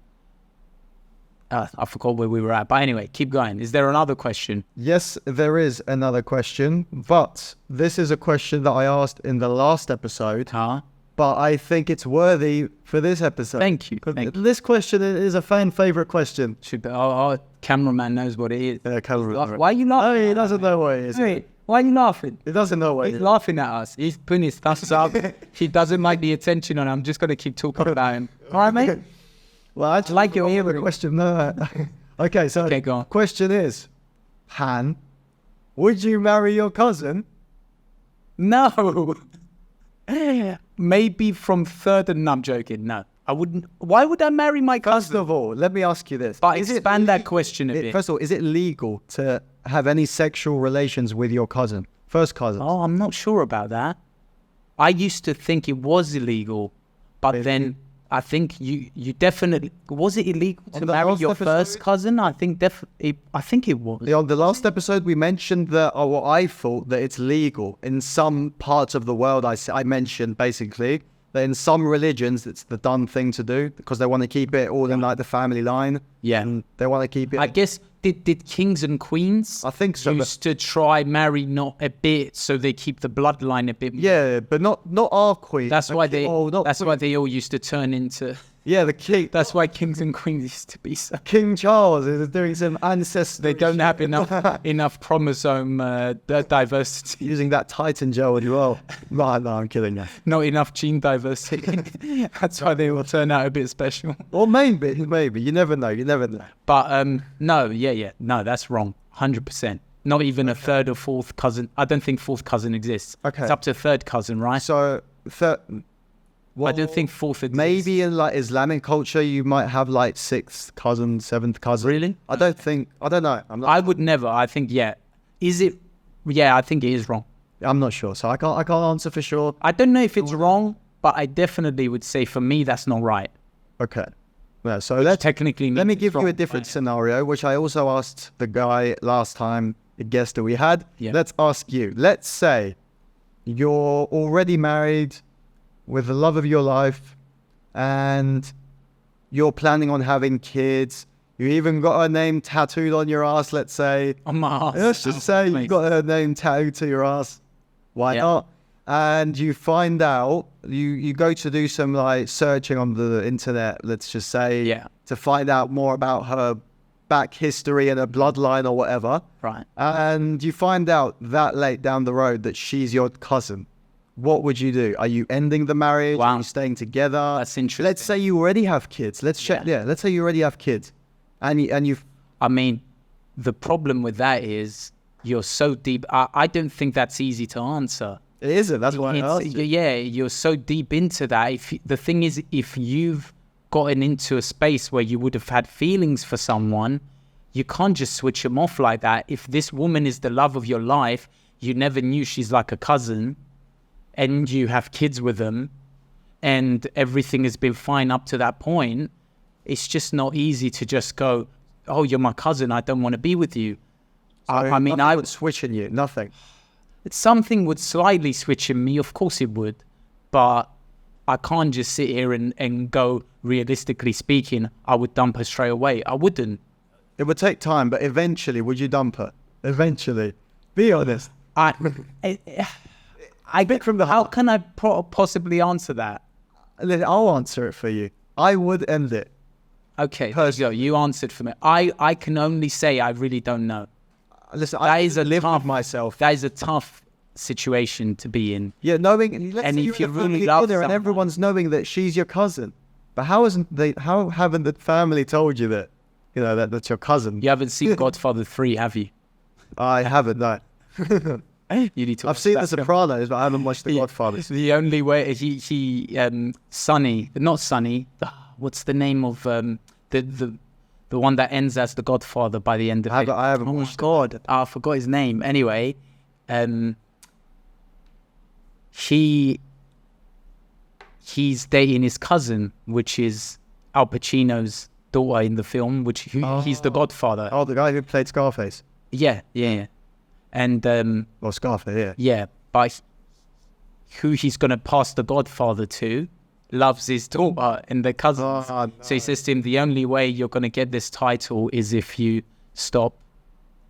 [SPEAKER 2] I forgot where we were at. But anyway, keep going. Is there another question?
[SPEAKER 1] Yes, there is another question, but this is a question that I asked in the last episode.
[SPEAKER 2] Huh?
[SPEAKER 1] But I think it's worthy for this episode.
[SPEAKER 2] Thank you. Thank you.
[SPEAKER 1] This question is a fan favorite question.
[SPEAKER 2] Should be, our cameraman knows what it is. Why are you
[SPEAKER 1] No,
[SPEAKER 2] laughing?
[SPEAKER 1] he doesn't know what it is.
[SPEAKER 2] Wait, why are you laughing?
[SPEAKER 1] He doesn't know what it
[SPEAKER 2] He's
[SPEAKER 1] is.
[SPEAKER 2] laughing at us. He's putting his thumbs up. He doesn't like the attention on. I'm just going to keep talking about him. All right, mate?
[SPEAKER 1] Well, I actually
[SPEAKER 2] like your
[SPEAKER 1] forgot the
[SPEAKER 2] earring.
[SPEAKER 1] question. No. Okay, so
[SPEAKER 2] Okay, go on.
[SPEAKER 1] question is, Han, would you marry your cousin?
[SPEAKER 2] No. Maybe from third and no, I'm joking. No, I wouldn't. Why would I marry my
[SPEAKER 1] First
[SPEAKER 2] cousin?
[SPEAKER 1] of all, let me ask you this.
[SPEAKER 2] But
[SPEAKER 1] Is it
[SPEAKER 2] expand that
[SPEAKER 1] legal-
[SPEAKER 2] question a bit.
[SPEAKER 1] First of all, is it legal to have any sexual relations with your cousin? First cousin.
[SPEAKER 2] Oh, I'm not sure about that. I used to think it was illegal, but then I think you definitely was it illegal to
[SPEAKER 1] On the
[SPEAKER 2] marry
[SPEAKER 1] last
[SPEAKER 2] your
[SPEAKER 1] episode?
[SPEAKER 2] first cousin? I think I think it was.
[SPEAKER 1] On the last episode, we mentioned that, or what I thought, that it's legal. In some parts of the world, I mentioned basically that in some religions, it's the done thing to do because they want to keep it all in like the family line.
[SPEAKER 2] Yeah.
[SPEAKER 1] And they want to keep it.
[SPEAKER 2] I guess did kings and queens
[SPEAKER 1] I think so.
[SPEAKER 2] used to try marry not a bit so they keep the bloodline a bit more.
[SPEAKER 1] Yeah, but not our queen.
[SPEAKER 2] That's why they
[SPEAKER 1] not
[SPEAKER 2] that's
[SPEAKER 1] queen.
[SPEAKER 2] why they all used to turn into
[SPEAKER 1] Yeah, the king.
[SPEAKER 2] that's why kings and queens used to be so
[SPEAKER 1] King Charles is doing some ancestry.
[SPEAKER 2] they don't have enough chromosome diversity.
[SPEAKER 1] Using that Titan gel as well. No, I'm kidding you.
[SPEAKER 2] Not enough gene diversity. That's why they all turn out a bit special.
[SPEAKER 1] Or maybe. You never know.
[SPEAKER 2] But no, that's wrong. 100%. Not even a third or fourth cousin. I don't think fourth cousin exists.
[SPEAKER 1] Okay.
[SPEAKER 2] It's up to third cousin, right?
[SPEAKER 1] So,
[SPEAKER 2] I don't think fourth exists.
[SPEAKER 1] maybe in like Islamic culture, you might have like 6th cousin, 7th cousin.
[SPEAKER 2] Really?
[SPEAKER 1] I don't know.
[SPEAKER 2] I would never. I think, yeah. Is it? Yeah, I think it is wrong.
[SPEAKER 1] I'm not sure. So I can't answer for sure.
[SPEAKER 2] I don't know if it's wrong, but I definitely would say for me, that's not right.
[SPEAKER 1] Okay. Yeah, so let
[SPEAKER 2] Technically,
[SPEAKER 1] me
[SPEAKER 2] means
[SPEAKER 1] give
[SPEAKER 2] it's
[SPEAKER 1] you a
[SPEAKER 2] wrong.
[SPEAKER 1] different scenario, which I also asked the guy last time, the guest that we had.
[SPEAKER 2] Yeah.
[SPEAKER 1] Let's ask you. Let's say you're already married with the love of your life and you're planning on having kids. You even got her name tattooed on your ass, let's say.
[SPEAKER 2] On my ass.
[SPEAKER 1] Let's just say you got her name tattooed to your ass. Why
[SPEAKER 2] Yeah.
[SPEAKER 1] not? And you find out, you go to do some like searching on the internet, let's just say,
[SPEAKER 2] Yeah.
[SPEAKER 1] to find out more about her back history and her bloodline or whatever.
[SPEAKER 2] Right.
[SPEAKER 1] And you find out that late down the road that she's your cousin. What would you do? Are you ending the marriage?
[SPEAKER 2] Wow.
[SPEAKER 1] Are you staying together?
[SPEAKER 2] That's interesting.
[SPEAKER 1] Let's say you already have kids. Let's check. Yeah. Let's say you already have kids, and you've.
[SPEAKER 2] I mean, the problem with that is you're so deep. I don't think that's easy to answer.
[SPEAKER 1] It isn't. That's why I asked you.
[SPEAKER 2] Yeah, you're so deep into that. The thing is, if you've gotten into a space where you would have had feelings for someone, you can't just switch them off like that. If this woman is the love of your life, you never knew she's like a cousin, and you have kids with them, and everything has been fine up to that point, it's just not easy to just go, oh, you're my cousin, I don't want to be with you. I mean,
[SPEAKER 1] Nothing
[SPEAKER 2] I
[SPEAKER 1] would switch in you. Nothing.
[SPEAKER 2] something would slightly switch in me, of course it would, but I can't just sit here and go, realistically speaking, I would dump her straight away. I wouldn't.
[SPEAKER 1] It would take time, but eventually, would you dump her? Eventually. Be honest.
[SPEAKER 2] I
[SPEAKER 1] Bit from the
[SPEAKER 2] how
[SPEAKER 1] heart.
[SPEAKER 2] can I possibly answer that?
[SPEAKER 1] I'll answer it for you. I would end it.
[SPEAKER 2] Okay, you answered for me. I can only say I really don't know.
[SPEAKER 1] Listen,
[SPEAKER 2] That
[SPEAKER 1] I
[SPEAKER 2] is a
[SPEAKER 1] live
[SPEAKER 2] tough
[SPEAKER 1] with myself.
[SPEAKER 2] That is a tough situation to be in.
[SPEAKER 1] Yeah, knowing. Let's
[SPEAKER 2] And
[SPEAKER 1] say
[SPEAKER 2] if
[SPEAKER 1] you're
[SPEAKER 2] you
[SPEAKER 1] in a
[SPEAKER 2] really
[SPEAKER 1] family
[SPEAKER 2] love
[SPEAKER 1] dinner and
[SPEAKER 2] someone-
[SPEAKER 1] everyone's knowing that she's your cousin, but how haven't the family told you that? You know that's your cousin.
[SPEAKER 2] You haven't seen Godfather 3, have you?
[SPEAKER 1] I haven't. No.
[SPEAKER 2] You need to.
[SPEAKER 1] I've seen The Sopranos, but I haven't watched The Godfather.
[SPEAKER 2] The only way Sonny, not Sonny. What's the name of the one that ends as the Godfather by the end of it?
[SPEAKER 1] I haven't
[SPEAKER 2] Oh my
[SPEAKER 1] watched it.
[SPEAKER 2] God, I forgot his name. Anyway, he's dating his cousin, which is Al Pacino's daughter in the film, he's the Godfather.
[SPEAKER 1] Oh, the guy who played Scarface.
[SPEAKER 2] Yeah. And
[SPEAKER 1] Well, Scarface, yeah.
[SPEAKER 2] yeah, but who he's gonna pass the Godfather to loves his daughter and the cousins.
[SPEAKER 1] Oh, no.
[SPEAKER 2] So he says to him, the only way you're gonna get this title is if you stop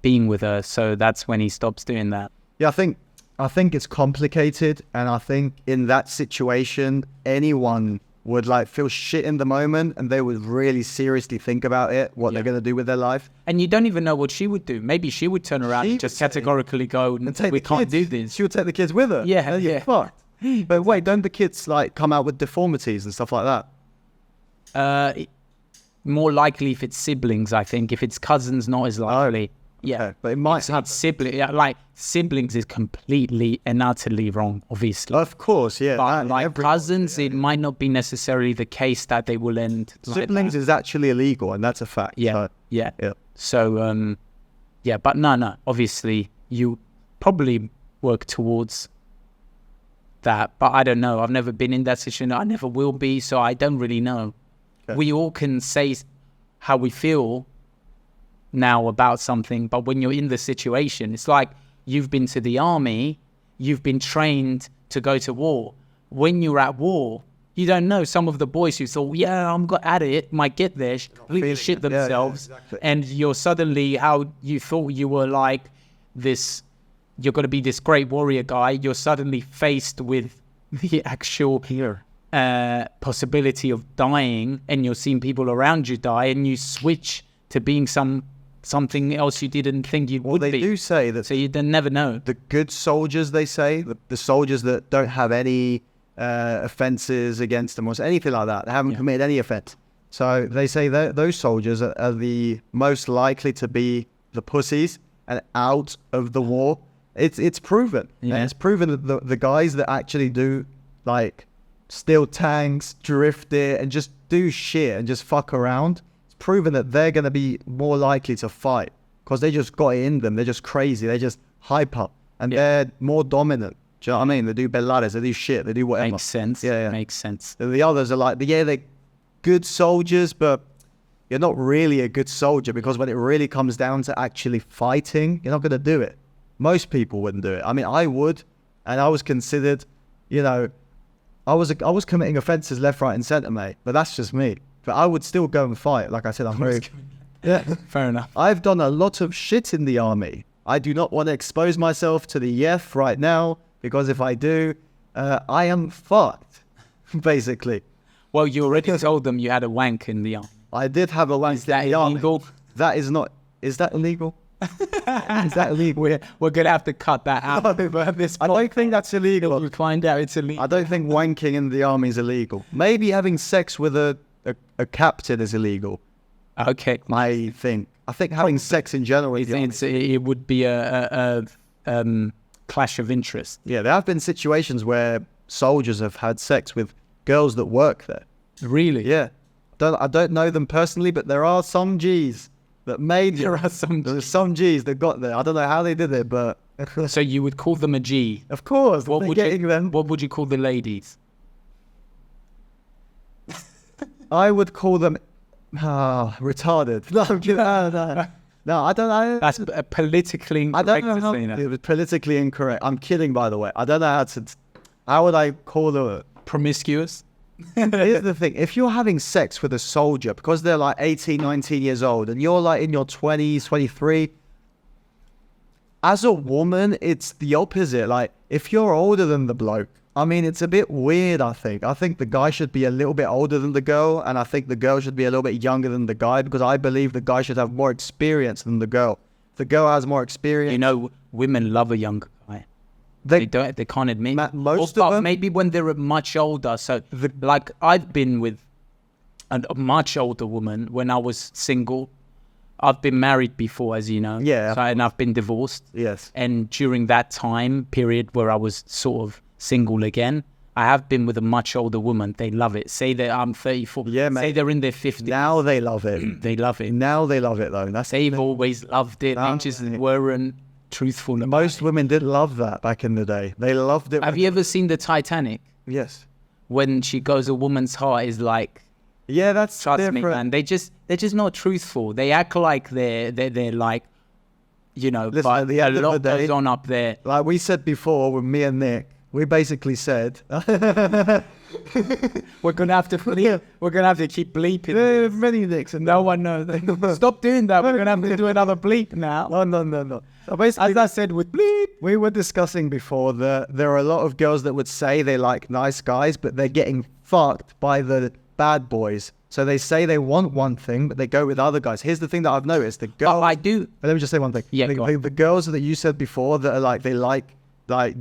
[SPEAKER 2] being with her. So that's when he stops doing that.
[SPEAKER 1] Yeah, I think it's complicated, and I think in that situation, anyone would like feel shit in the moment, and they would really seriously think about it, what they're gonna do with their life.
[SPEAKER 2] And you don't even know what she would do. Maybe she would turn around and just categorically go,
[SPEAKER 1] And take
[SPEAKER 2] we
[SPEAKER 1] the
[SPEAKER 2] can't
[SPEAKER 1] kids.
[SPEAKER 2] do this.
[SPEAKER 1] She would take the kids with her.
[SPEAKER 2] Yeah,
[SPEAKER 1] And you're
[SPEAKER 2] yeah.
[SPEAKER 1] fucked. But wait, don't the kids like come out with deformities and stuff like that?
[SPEAKER 2] More likely if it's siblings, I think. If it's cousins, not as likely. Yeah,
[SPEAKER 1] Okay, but it might happen.
[SPEAKER 2] Siblings is completely and utterly wrong, obviously.
[SPEAKER 1] Of course, yeah.
[SPEAKER 2] But
[SPEAKER 1] that-
[SPEAKER 2] like
[SPEAKER 1] every-
[SPEAKER 2] cousins, it might not be necessarily the case that they will end. like
[SPEAKER 1] siblings
[SPEAKER 2] that.
[SPEAKER 1] is actually illegal, and that's a fact.
[SPEAKER 2] Yeah,
[SPEAKER 1] So,
[SPEAKER 2] yeah.
[SPEAKER 1] yeah.
[SPEAKER 2] So, yeah, but no. Obviously, you probably work towards that, but I don't know. I've never been in that situation. I never will be, so I don't really know.
[SPEAKER 1] Okay.
[SPEAKER 2] We all can say how we feel now about something, but when you're in the situation, it's like you've been to the army, you've been trained to go to war. When you're at war, you don't know. Some of the boys who thought, yeah, I'm at it, might get there, completely
[SPEAKER 1] feeling
[SPEAKER 2] shit
[SPEAKER 1] it. Yeah, yeah,
[SPEAKER 2] themselves.
[SPEAKER 1] exactly.
[SPEAKER 2] And you're suddenly, how you thought you were like this, you're going to be this great warrior guy, you're suddenly faced with the actual possibility of dying, and you're seeing people around you die, and you switch to being something else you didn't think you
[SPEAKER 1] Well,
[SPEAKER 2] would
[SPEAKER 1] they
[SPEAKER 2] be.
[SPEAKER 1] do say that
[SPEAKER 2] So you never know.
[SPEAKER 1] the good soldiers, they say, the soldiers that don't have any offenses against them or anything like that, they haven't committed any offense. So they say that those soldiers are the most likely to be the pussies and out of the war. It's proven.
[SPEAKER 2] Yeah.
[SPEAKER 1] And it's proven that the guys that actually do like steal tanks, drift it, and just do shit and just fuck around, it's proven that they're going to be more likely to fight because they just got it in them. They're just crazy. They just hyper and they're more dominant. Do you know what I mean? They do bellades, they do shit, they do whatever.
[SPEAKER 2] Makes sense.
[SPEAKER 1] Yeah, yeah.
[SPEAKER 2] Makes sense.
[SPEAKER 1] The others are like, they're good soldiers, but you're not really a good soldier because when it really comes down to actually fighting, you're not going to do it. Most people wouldn't do it. I mean, I would, and I was considered, I was committing offences left, right, and centre, mate. But that's just me. But I would still go and fight. Like I said, I'm very. Yeah.
[SPEAKER 2] Fair enough.
[SPEAKER 1] I've done a lot of shit in the army. I do not want to expose myself to the YEF right now because if I do, I am fucked, basically.
[SPEAKER 2] Well, you already told them you had a wank in the army.
[SPEAKER 1] I did have a wank
[SPEAKER 2] Is that
[SPEAKER 1] in the army.
[SPEAKER 2] illegal?
[SPEAKER 1] That is not. Is that illegal? Is that illegal?
[SPEAKER 2] We're gonna have to cut that out.
[SPEAKER 1] I don't think that's illegal.
[SPEAKER 2] We'll find out it's illegal.
[SPEAKER 1] I don't think wanking in the army is illegal. Maybe having sex with a captain is illegal.
[SPEAKER 2] Okay.
[SPEAKER 1] I think having sex in general is
[SPEAKER 2] It would be a clash of interest.
[SPEAKER 1] yeah. There have been situations where soldiers have had sex with girls that work there.
[SPEAKER 2] Really?
[SPEAKER 1] Yeah, I don't know them personally, but there are some G's that made it.
[SPEAKER 2] There are some.
[SPEAKER 1] There's some G's that got there. I don't know how they did it, but
[SPEAKER 2] So you would call them a G.
[SPEAKER 1] of course,
[SPEAKER 2] What
[SPEAKER 1] they're
[SPEAKER 2] would
[SPEAKER 1] getting
[SPEAKER 2] you?
[SPEAKER 1] them.
[SPEAKER 2] What would you call the ladies?
[SPEAKER 1] I would call them retarded. No, I'm kidding. No, I don't know.
[SPEAKER 2] That's politically
[SPEAKER 1] I
[SPEAKER 2] incorrect
[SPEAKER 1] don't know
[SPEAKER 2] to
[SPEAKER 1] how
[SPEAKER 2] say that.
[SPEAKER 1] it was politically incorrect. I'm kidding, by the way. I don't know how to. How would I call it?
[SPEAKER 2] Promiscuous.
[SPEAKER 1] Here's the thing. If you're having sex with a soldier because they're like 18, 19 years old and you're like in your 20s, 23, as a woman, it's the opposite. Like, if you're older than the bloke, I mean, it's a bit weird, I think. I think the guy should be a little bit older than the girl, and I think the girl should be a little bit younger than the guy because I believe the guy should have more experience than the girl. If the girl has more experience,
[SPEAKER 2] You know, women love a younger guy. They can't admit.
[SPEAKER 1] Most
[SPEAKER 2] Or
[SPEAKER 1] of them.
[SPEAKER 2] maybe when they're much older. So, like, I've been with a much older woman when I was single. I've been married before, as you know.
[SPEAKER 1] Yeah.
[SPEAKER 2] So, and I've been divorced.
[SPEAKER 1] Yes.
[SPEAKER 2] And during that time period where I was sort of single again, I have been with a much older woman. They love it. Say that I'm 34.
[SPEAKER 1] Yeah, mate.
[SPEAKER 2] Say they're in their 50s.
[SPEAKER 1] Now they love it.
[SPEAKER 2] They love it.
[SPEAKER 1] Now they love it, though.
[SPEAKER 2] They've always loved it. They just weren't truthful about
[SPEAKER 1] Most
[SPEAKER 2] it.
[SPEAKER 1] women did love that back in the day. They loved it.
[SPEAKER 2] Have you ever seen the Titanic?
[SPEAKER 1] Yes.
[SPEAKER 2] When she goes, a woman's heart is like,
[SPEAKER 1] Yeah, that's
[SPEAKER 2] trust
[SPEAKER 1] different.
[SPEAKER 2] me, man. They're just not truthful. They act like they're like, you know,
[SPEAKER 1] Listen,
[SPEAKER 2] but
[SPEAKER 1] at the
[SPEAKER 2] a
[SPEAKER 1] end of the
[SPEAKER 2] lot
[SPEAKER 1] day-
[SPEAKER 2] goes on up there.
[SPEAKER 1] Like we said before with me and Nick, we basically said...
[SPEAKER 2] We're gonna have to bleep. We're gonna have to keep bleeping.
[SPEAKER 1] There are many Nicks and
[SPEAKER 2] No one knows. Stop doing that. We're gonna have to do another bleep now.
[SPEAKER 1] No. So basically,
[SPEAKER 2] As I said with bleep.
[SPEAKER 1] we were discussing before that there are a lot of girls that would say they like nice guys, but they're getting fucked by the bad boys. So they say they want one thing, but they go with other guys. Here's the thing that I've noticed: the girls.
[SPEAKER 2] Oh, I do.
[SPEAKER 1] Let me just say one thing.
[SPEAKER 2] Yeah, go on.
[SPEAKER 1] The girls that you said before that are like they like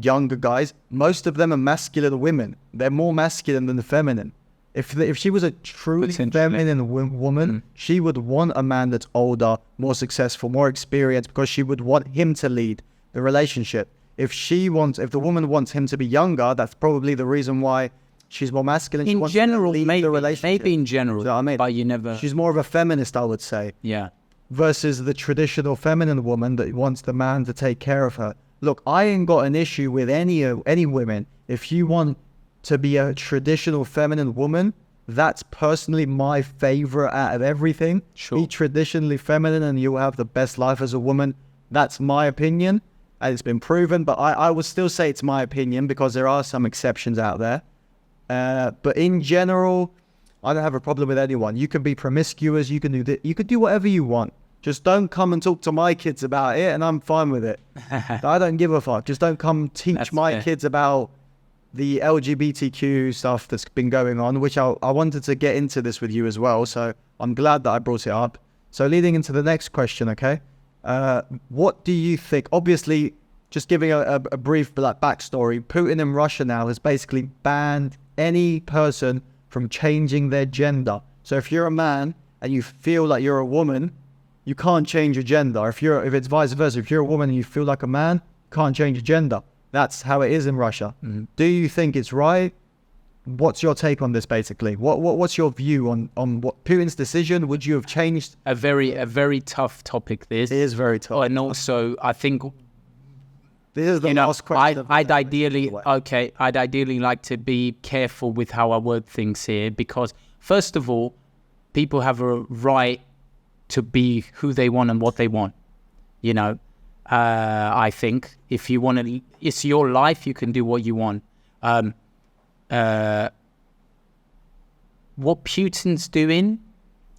[SPEAKER 1] younger guys. Most of them are masculine women. They're more masculine than the feminine. If she was a truly
[SPEAKER 2] Potentially.
[SPEAKER 1] feminine woman, she would want a man that's older, more successful, more experienced, because she would want him to lead the relationship. If the woman wants him to be younger, that's probably the reason why she's more masculine. She
[SPEAKER 2] In
[SPEAKER 1] wants
[SPEAKER 2] general,
[SPEAKER 1] to lead
[SPEAKER 2] maybe,
[SPEAKER 1] the relationship.
[SPEAKER 2] maybe in general,
[SPEAKER 1] You know what I mean?
[SPEAKER 2] but you never.
[SPEAKER 1] She's more of a feminist, I would say,
[SPEAKER 2] Yeah.
[SPEAKER 1] versus the traditional feminine woman that wants the man to take care of her. Look, I ain't got an issue with any women. If you want to be a traditional feminine woman, that's personally my favorite out of everything.
[SPEAKER 2] Sure.
[SPEAKER 1] Be traditionally feminine and you'll have the best life as a woman. That's my opinion. And it's been proven, but I would still say it's my opinion because there are some exceptions out there. But in general, I don't have a problem with anyone. You can be promiscuous. You can do you could do whatever you want. Just don't come and talk to my kids about it, and I'm fine with it. I don't give a fuck. Just don't come teach
[SPEAKER 2] That's
[SPEAKER 1] my
[SPEAKER 2] fair.
[SPEAKER 1] kids about the LGBTQ stuff that's been going on, which I wanted to get into this with you as well. So I'm glad that I brought it up. So leading into the next question, okay? What do you think? Obviously, just giving a brief backstory, Putin in Russia now has basically banned any person from changing their gender. So if you're a man and you feel like you're a woman, you can't change your gender. If it's vice versa, if you're a woman and you feel like a man, you can't change your gender. That's how it is in Russia.
[SPEAKER 2] Mm-hmm.
[SPEAKER 1] Do you think it's right? What's your take on this, basically? What's your view on what Putin's decision? Would you have changed?
[SPEAKER 2] A very tough topic. This
[SPEAKER 1] It is very tough.
[SPEAKER 2] Oh, and also, I think
[SPEAKER 1] This is the
[SPEAKER 2] you know,
[SPEAKER 1] last question.
[SPEAKER 2] I'd ideally like to be careful with how I word things here because first of all, people have a right to be who they want and what they want. You know, I think if you want to, it's your life. You can do what you want. What Putin's doing,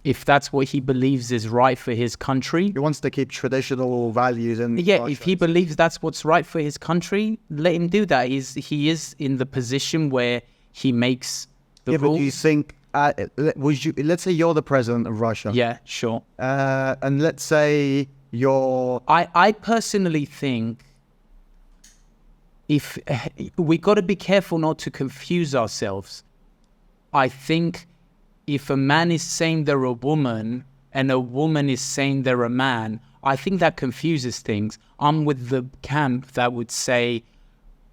[SPEAKER 2] if that's what he believes is right for his country,
[SPEAKER 1] He wants to keep traditional values in
[SPEAKER 2] yeah,
[SPEAKER 1] Russia.
[SPEAKER 2] if he believes that's what's right for his country, let him do that. He is in the position where he makes the
[SPEAKER 1] Yeah, but
[SPEAKER 2] rules.
[SPEAKER 1] do you think, let's say you're the president of Russia.
[SPEAKER 2] Yeah, sure.
[SPEAKER 1] And let's say you're...
[SPEAKER 2] I personally think if we got to be careful not to confuse ourselves. I think if a man is saying they're a woman and a woman is saying they're a man, I think that confuses things. I'm with the camp that would say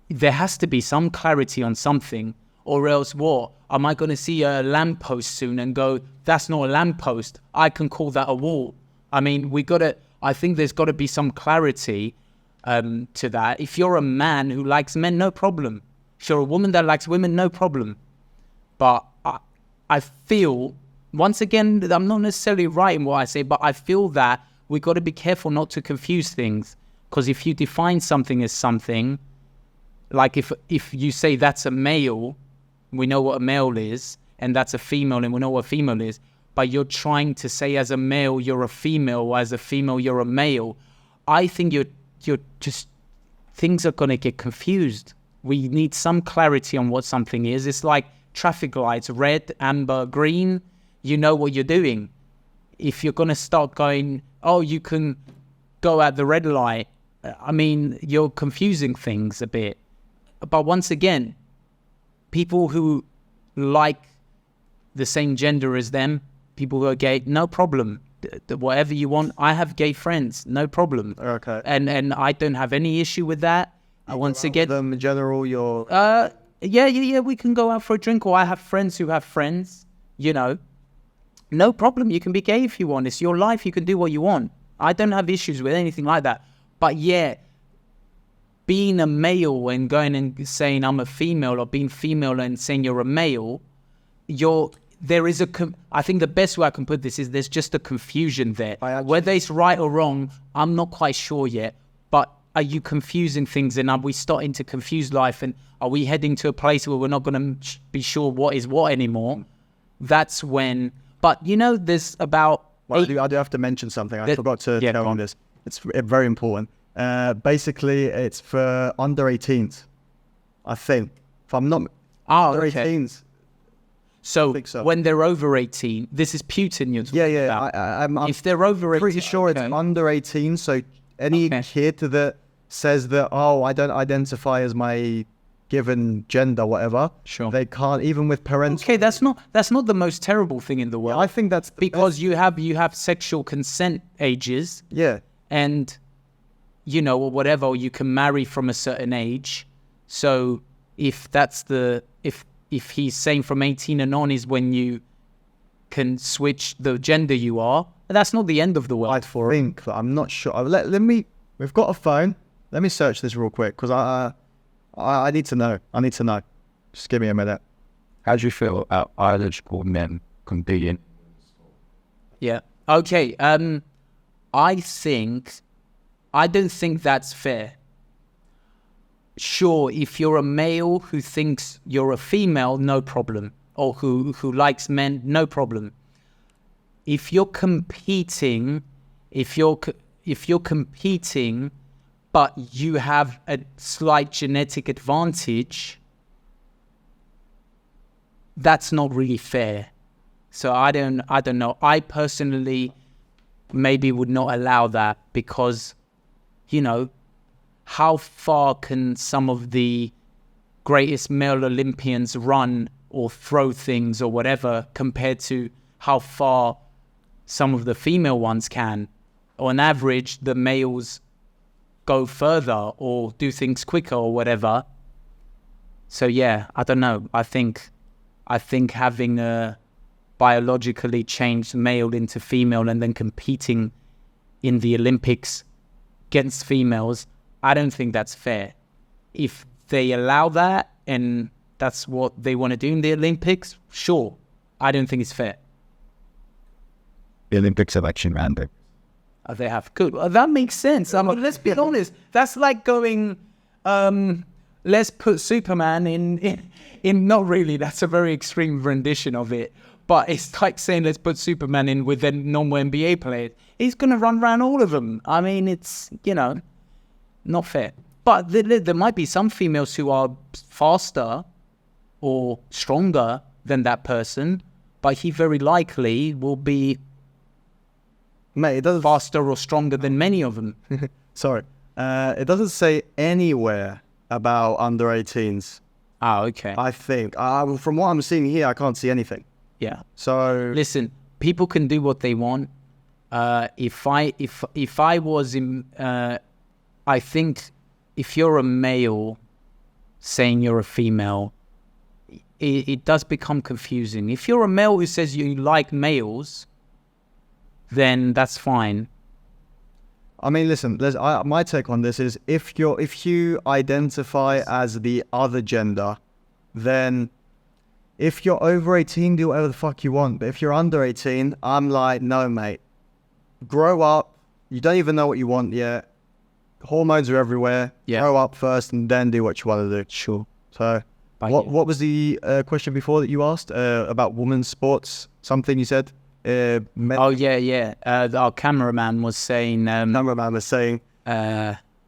[SPEAKER 2] there has to be some clarity on something, or else what? Am I going to see a lamppost soon and go, that's not a lamppost, I can call that a wall? I mean, I think there's got to be some clarity to that. If you're a man who likes men, no problem. If you're a woman that likes women, no problem. But I feel, once again, I'm not necessarily right in what I say, but I feel that we got to be careful not to confuse things. Because if you define something as something, like if you say that's a male, we know what a male is, and that's a female, and we know what a female is, but you're trying to say as a male you're a female, or as a female you're a male, I think you're just, things are going to get confused. We need some clarity on what something is. It's like traffic lights, red, amber, green, you know what you're doing. If you're going to start going, oh, you can go at the red light, I mean, you're confusing things a bit. But once again, people who like the same gender as them, people who are gay, no problem. whatever you want. I have gay friends, no problem.
[SPEAKER 1] Okay.
[SPEAKER 2] And I don't have any issue with that. Once again,
[SPEAKER 1] them in general, you're...
[SPEAKER 2] yeah, we can go out for a drink, or I have friends who have friends, you know. No problem, you can be gay if you want. It's your life, you can do what you want. I don't have issues with anything like that. But yeah, being a male and going and saying I'm a female, or being female and saying you're a male, I think the best way I can put this is there's just a confusion there. Whether it's right or wrong, I'm not quite sure yet. But are you confusing things, and are we starting to confuse life, and are we heading to a place where we're not going to be sure what is what anymore? That's when... But, you know, there's about...
[SPEAKER 1] Well, I do have to mention something. I forgot to tell you this. It's very important. Basically, it's for under 18s, I think. If I'm not... under 18s.
[SPEAKER 2] So,
[SPEAKER 1] I think so,
[SPEAKER 2] when they're over 18, this is Putin you're talking about.
[SPEAKER 1] I'm
[SPEAKER 2] if they're over 18...
[SPEAKER 1] pretty sure it's under 18, so any kid that says that, oh, I don't identify as my given gender, whatever,
[SPEAKER 2] sure,
[SPEAKER 1] they can't, even with parents.
[SPEAKER 2] Okay, that's not the most terrible thing in the world.
[SPEAKER 1] I think that's
[SPEAKER 2] because you have sexual consent ages.
[SPEAKER 1] Yeah.
[SPEAKER 2] And, you know, or whatever, or you can marry from a certain age. So if that's if he's saying from 18 and on is when you can switch the gender you are, that's not the end of the world.
[SPEAKER 1] I think, I'm not sure. We've got a phone. Let me search this real quick, because I need to know. Just give me a minute.
[SPEAKER 4] How do you feel about biological men competing?
[SPEAKER 2] Yeah. Okay. I don't think that's fair. Sure, if you're a male who thinks you're a female, no problem. Or who likes men, no problem. If you're competing, but you have a slight genetic advantage, that's not really fair. So I don't know. I personally maybe would not allow that, because, you know, how far can some of the greatest male Olympians run or throw things or whatever compared to how far some of the female ones can? On average, the males go further or do things quicker or whatever. So yeah, I don't know. I think having a biologically changed male into female and then competing in the Olympics against females, I don't think that's fair. If they allow that and that's what they want to do in the Olympics, sure. I don't think it's fair.
[SPEAKER 4] The Olympics have actually ran it.
[SPEAKER 2] Oh, they have. Good. Well, that makes sense. Let's be honest. That's like going, let's put Superman in. Not really. That's a very extreme rendition of it. But it's like saying let's put Superman in with a normal NBA player. He's going to run around all of them. I mean, it's, you know, not fair. But there might be some females who are faster or stronger than that person, but he very likely will be faster or stronger than many of them.
[SPEAKER 1] Sorry. It doesn't say anywhere about under 18s.
[SPEAKER 2] Ah, okay.
[SPEAKER 1] I think. From what I'm seeing here, I can't see anything.
[SPEAKER 2] Yeah.
[SPEAKER 1] So
[SPEAKER 2] listen, people can do what they want. If I was in, I think if you're a male saying you're a female, it does become confusing. If you're a male who says you like males, then that's fine.
[SPEAKER 1] I mean, listen. My take on this is if you identify as the other gender, then if you're over 18, do whatever the fuck you want. But if you're under 18, I'm like, no, mate. Grow up. You don't even know what you want yet. Hormones are everywhere.
[SPEAKER 2] Yeah.
[SPEAKER 1] Grow up first and then do what you want to do.
[SPEAKER 2] Sure.
[SPEAKER 1] So, what was the question before that you asked about women's sports? Something you said?
[SPEAKER 2] Oh, yeah. Our cameraman was saying...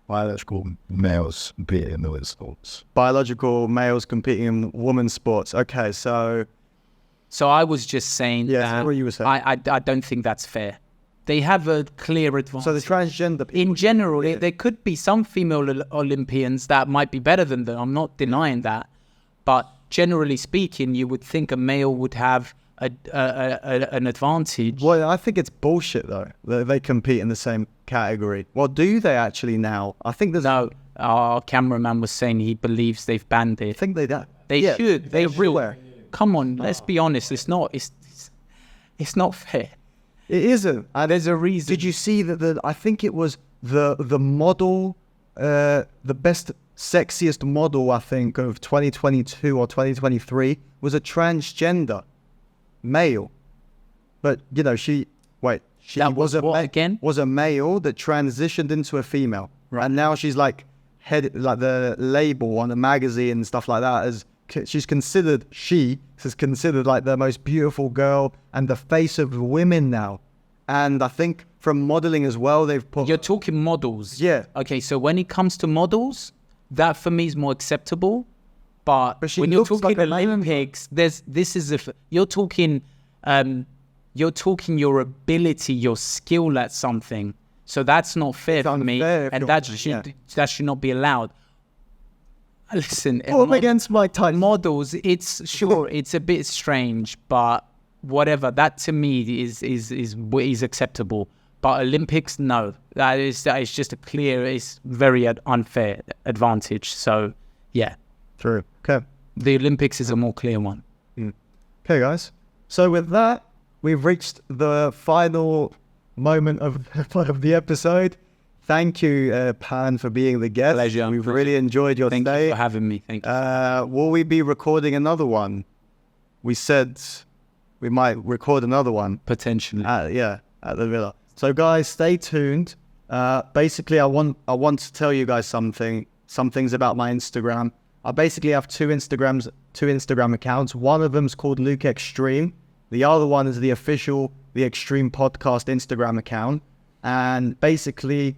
[SPEAKER 4] biological males competing in women's sports.
[SPEAKER 1] Biological males competing in women's sports. Okay, so...
[SPEAKER 2] So I was just saying that
[SPEAKER 1] what you were saying.
[SPEAKER 2] I don't think that's fair. They have a clear advantage.
[SPEAKER 1] So the transgender people...
[SPEAKER 2] In general, there could be some female Olympians that might be better than them. I'm not denying that. But generally speaking, you would think a male would have an advantage.
[SPEAKER 1] Well, I think it's bullshit though that they compete in the same category. Well, do they actually now? I think there's.
[SPEAKER 2] No, our cameraman was saying he believes they've banned
[SPEAKER 1] I
[SPEAKER 2] it.
[SPEAKER 1] think they do.
[SPEAKER 2] They should. They real.
[SPEAKER 1] everywhere.
[SPEAKER 2] Come on, let's be honest. It's not. It's not fair.
[SPEAKER 1] It isn't. And
[SPEAKER 2] There's a reason.
[SPEAKER 1] did you see that? I think it was the model, the best, sexiest model, I think, of 2022 or 2023 was a transgender male. But you know, she
[SPEAKER 2] That was what again?
[SPEAKER 1] Was a male that transitioned into a female,
[SPEAKER 2] Right.
[SPEAKER 1] and now she's like the label on a magazine and stuff like that. She's considered like the most beautiful girl and the face of women now. And I think from modeling as well, they've put.
[SPEAKER 2] You're talking models.
[SPEAKER 1] Yeah.
[SPEAKER 2] Okay, so when it comes to models, that for me is more acceptable. But
[SPEAKER 1] she
[SPEAKER 2] when you're
[SPEAKER 1] looks
[SPEAKER 2] talking
[SPEAKER 1] like a man.
[SPEAKER 2] Olympics, you're talking your ability, your skill at something. So that's not fair for me,
[SPEAKER 1] unfair if
[SPEAKER 2] and
[SPEAKER 1] you're-
[SPEAKER 2] that should not be allowed. Listen,
[SPEAKER 1] Up against my type.
[SPEAKER 2] models, it's a bit strange, but whatever. That to me is acceptable. But Olympics, no, that is just it's very unfair advantage. So yeah,
[SPEAKER 1] True. Okay.
[SPEAKER 2] the Olympics is a more clear one.
[SPEAKER 1] Okay, guys. So with that, we've reached the final moment of the episode. Thank you, Pan, for being the guest.
[SPEAKER 2] Pleasure.
[SPEAKER 1] We've really enjoyed your
[SPEAKER 2] Thank
[SPEAKER 1] stay.
[SPEAKER 2] you for having me. Thank you.
[SPEAKER 1] Will we be recording another one? We said we might record another one.
[SPEAKER 2] Potentially.
[SPEAKER 1] At the villa. So guys, stay tuned. Basically, I want to tell you guys some things about my Instagram. I basically have two Instagram accounts. One of them is called Luke Extreme. The other one is the official The Extreme Podcast Instagram account. And basically,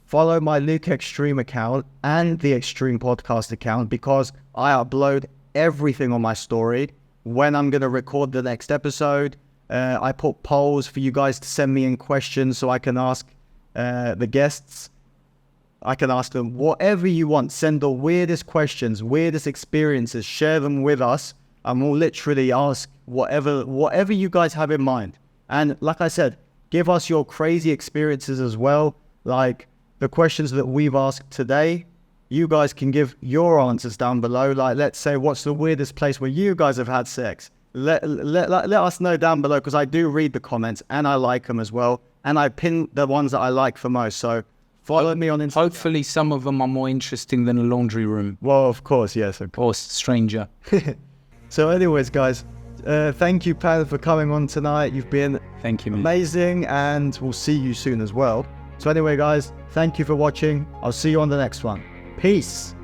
[SPEAKER 1] follow my Luke Extreme account and the Extreme Podcast account because I upload everything on my story. When I'm going to record the next episode, I put polls for you guys to send me in questions so I can ask the guests. I can ask them whatever you want. Send the weirdest questions, weirdest experiences. Share them with us. And we'll literally ask whatever you guys have in mind. And like I said, give us your crazy experiences as well. Like the questions that we've asked today, you guys can give your answers down below. Like, let's say, what's the weirdest place where you guys have had sex? Let us know down below because I do read the comments and I like them as well. And I pin the ones that I like for most. So follow me on Instagram.
[SPEAKER 2] Hopefully, some of them are more interesting than a laundry room
[SPEAKER 1] Well, of course, yes. Of course.
[SPEAKER 2] or stranger.
[SPEAKER 1] So anyways, guys, thank you, Pan, for coming on tonight. You've been
[SPEAKER 2] Thank you, man.
[SPEAKER 1] amazing and we'll see you soon as well. So anyway, guys, thank you for watching. I'll see you on the next one. Peace.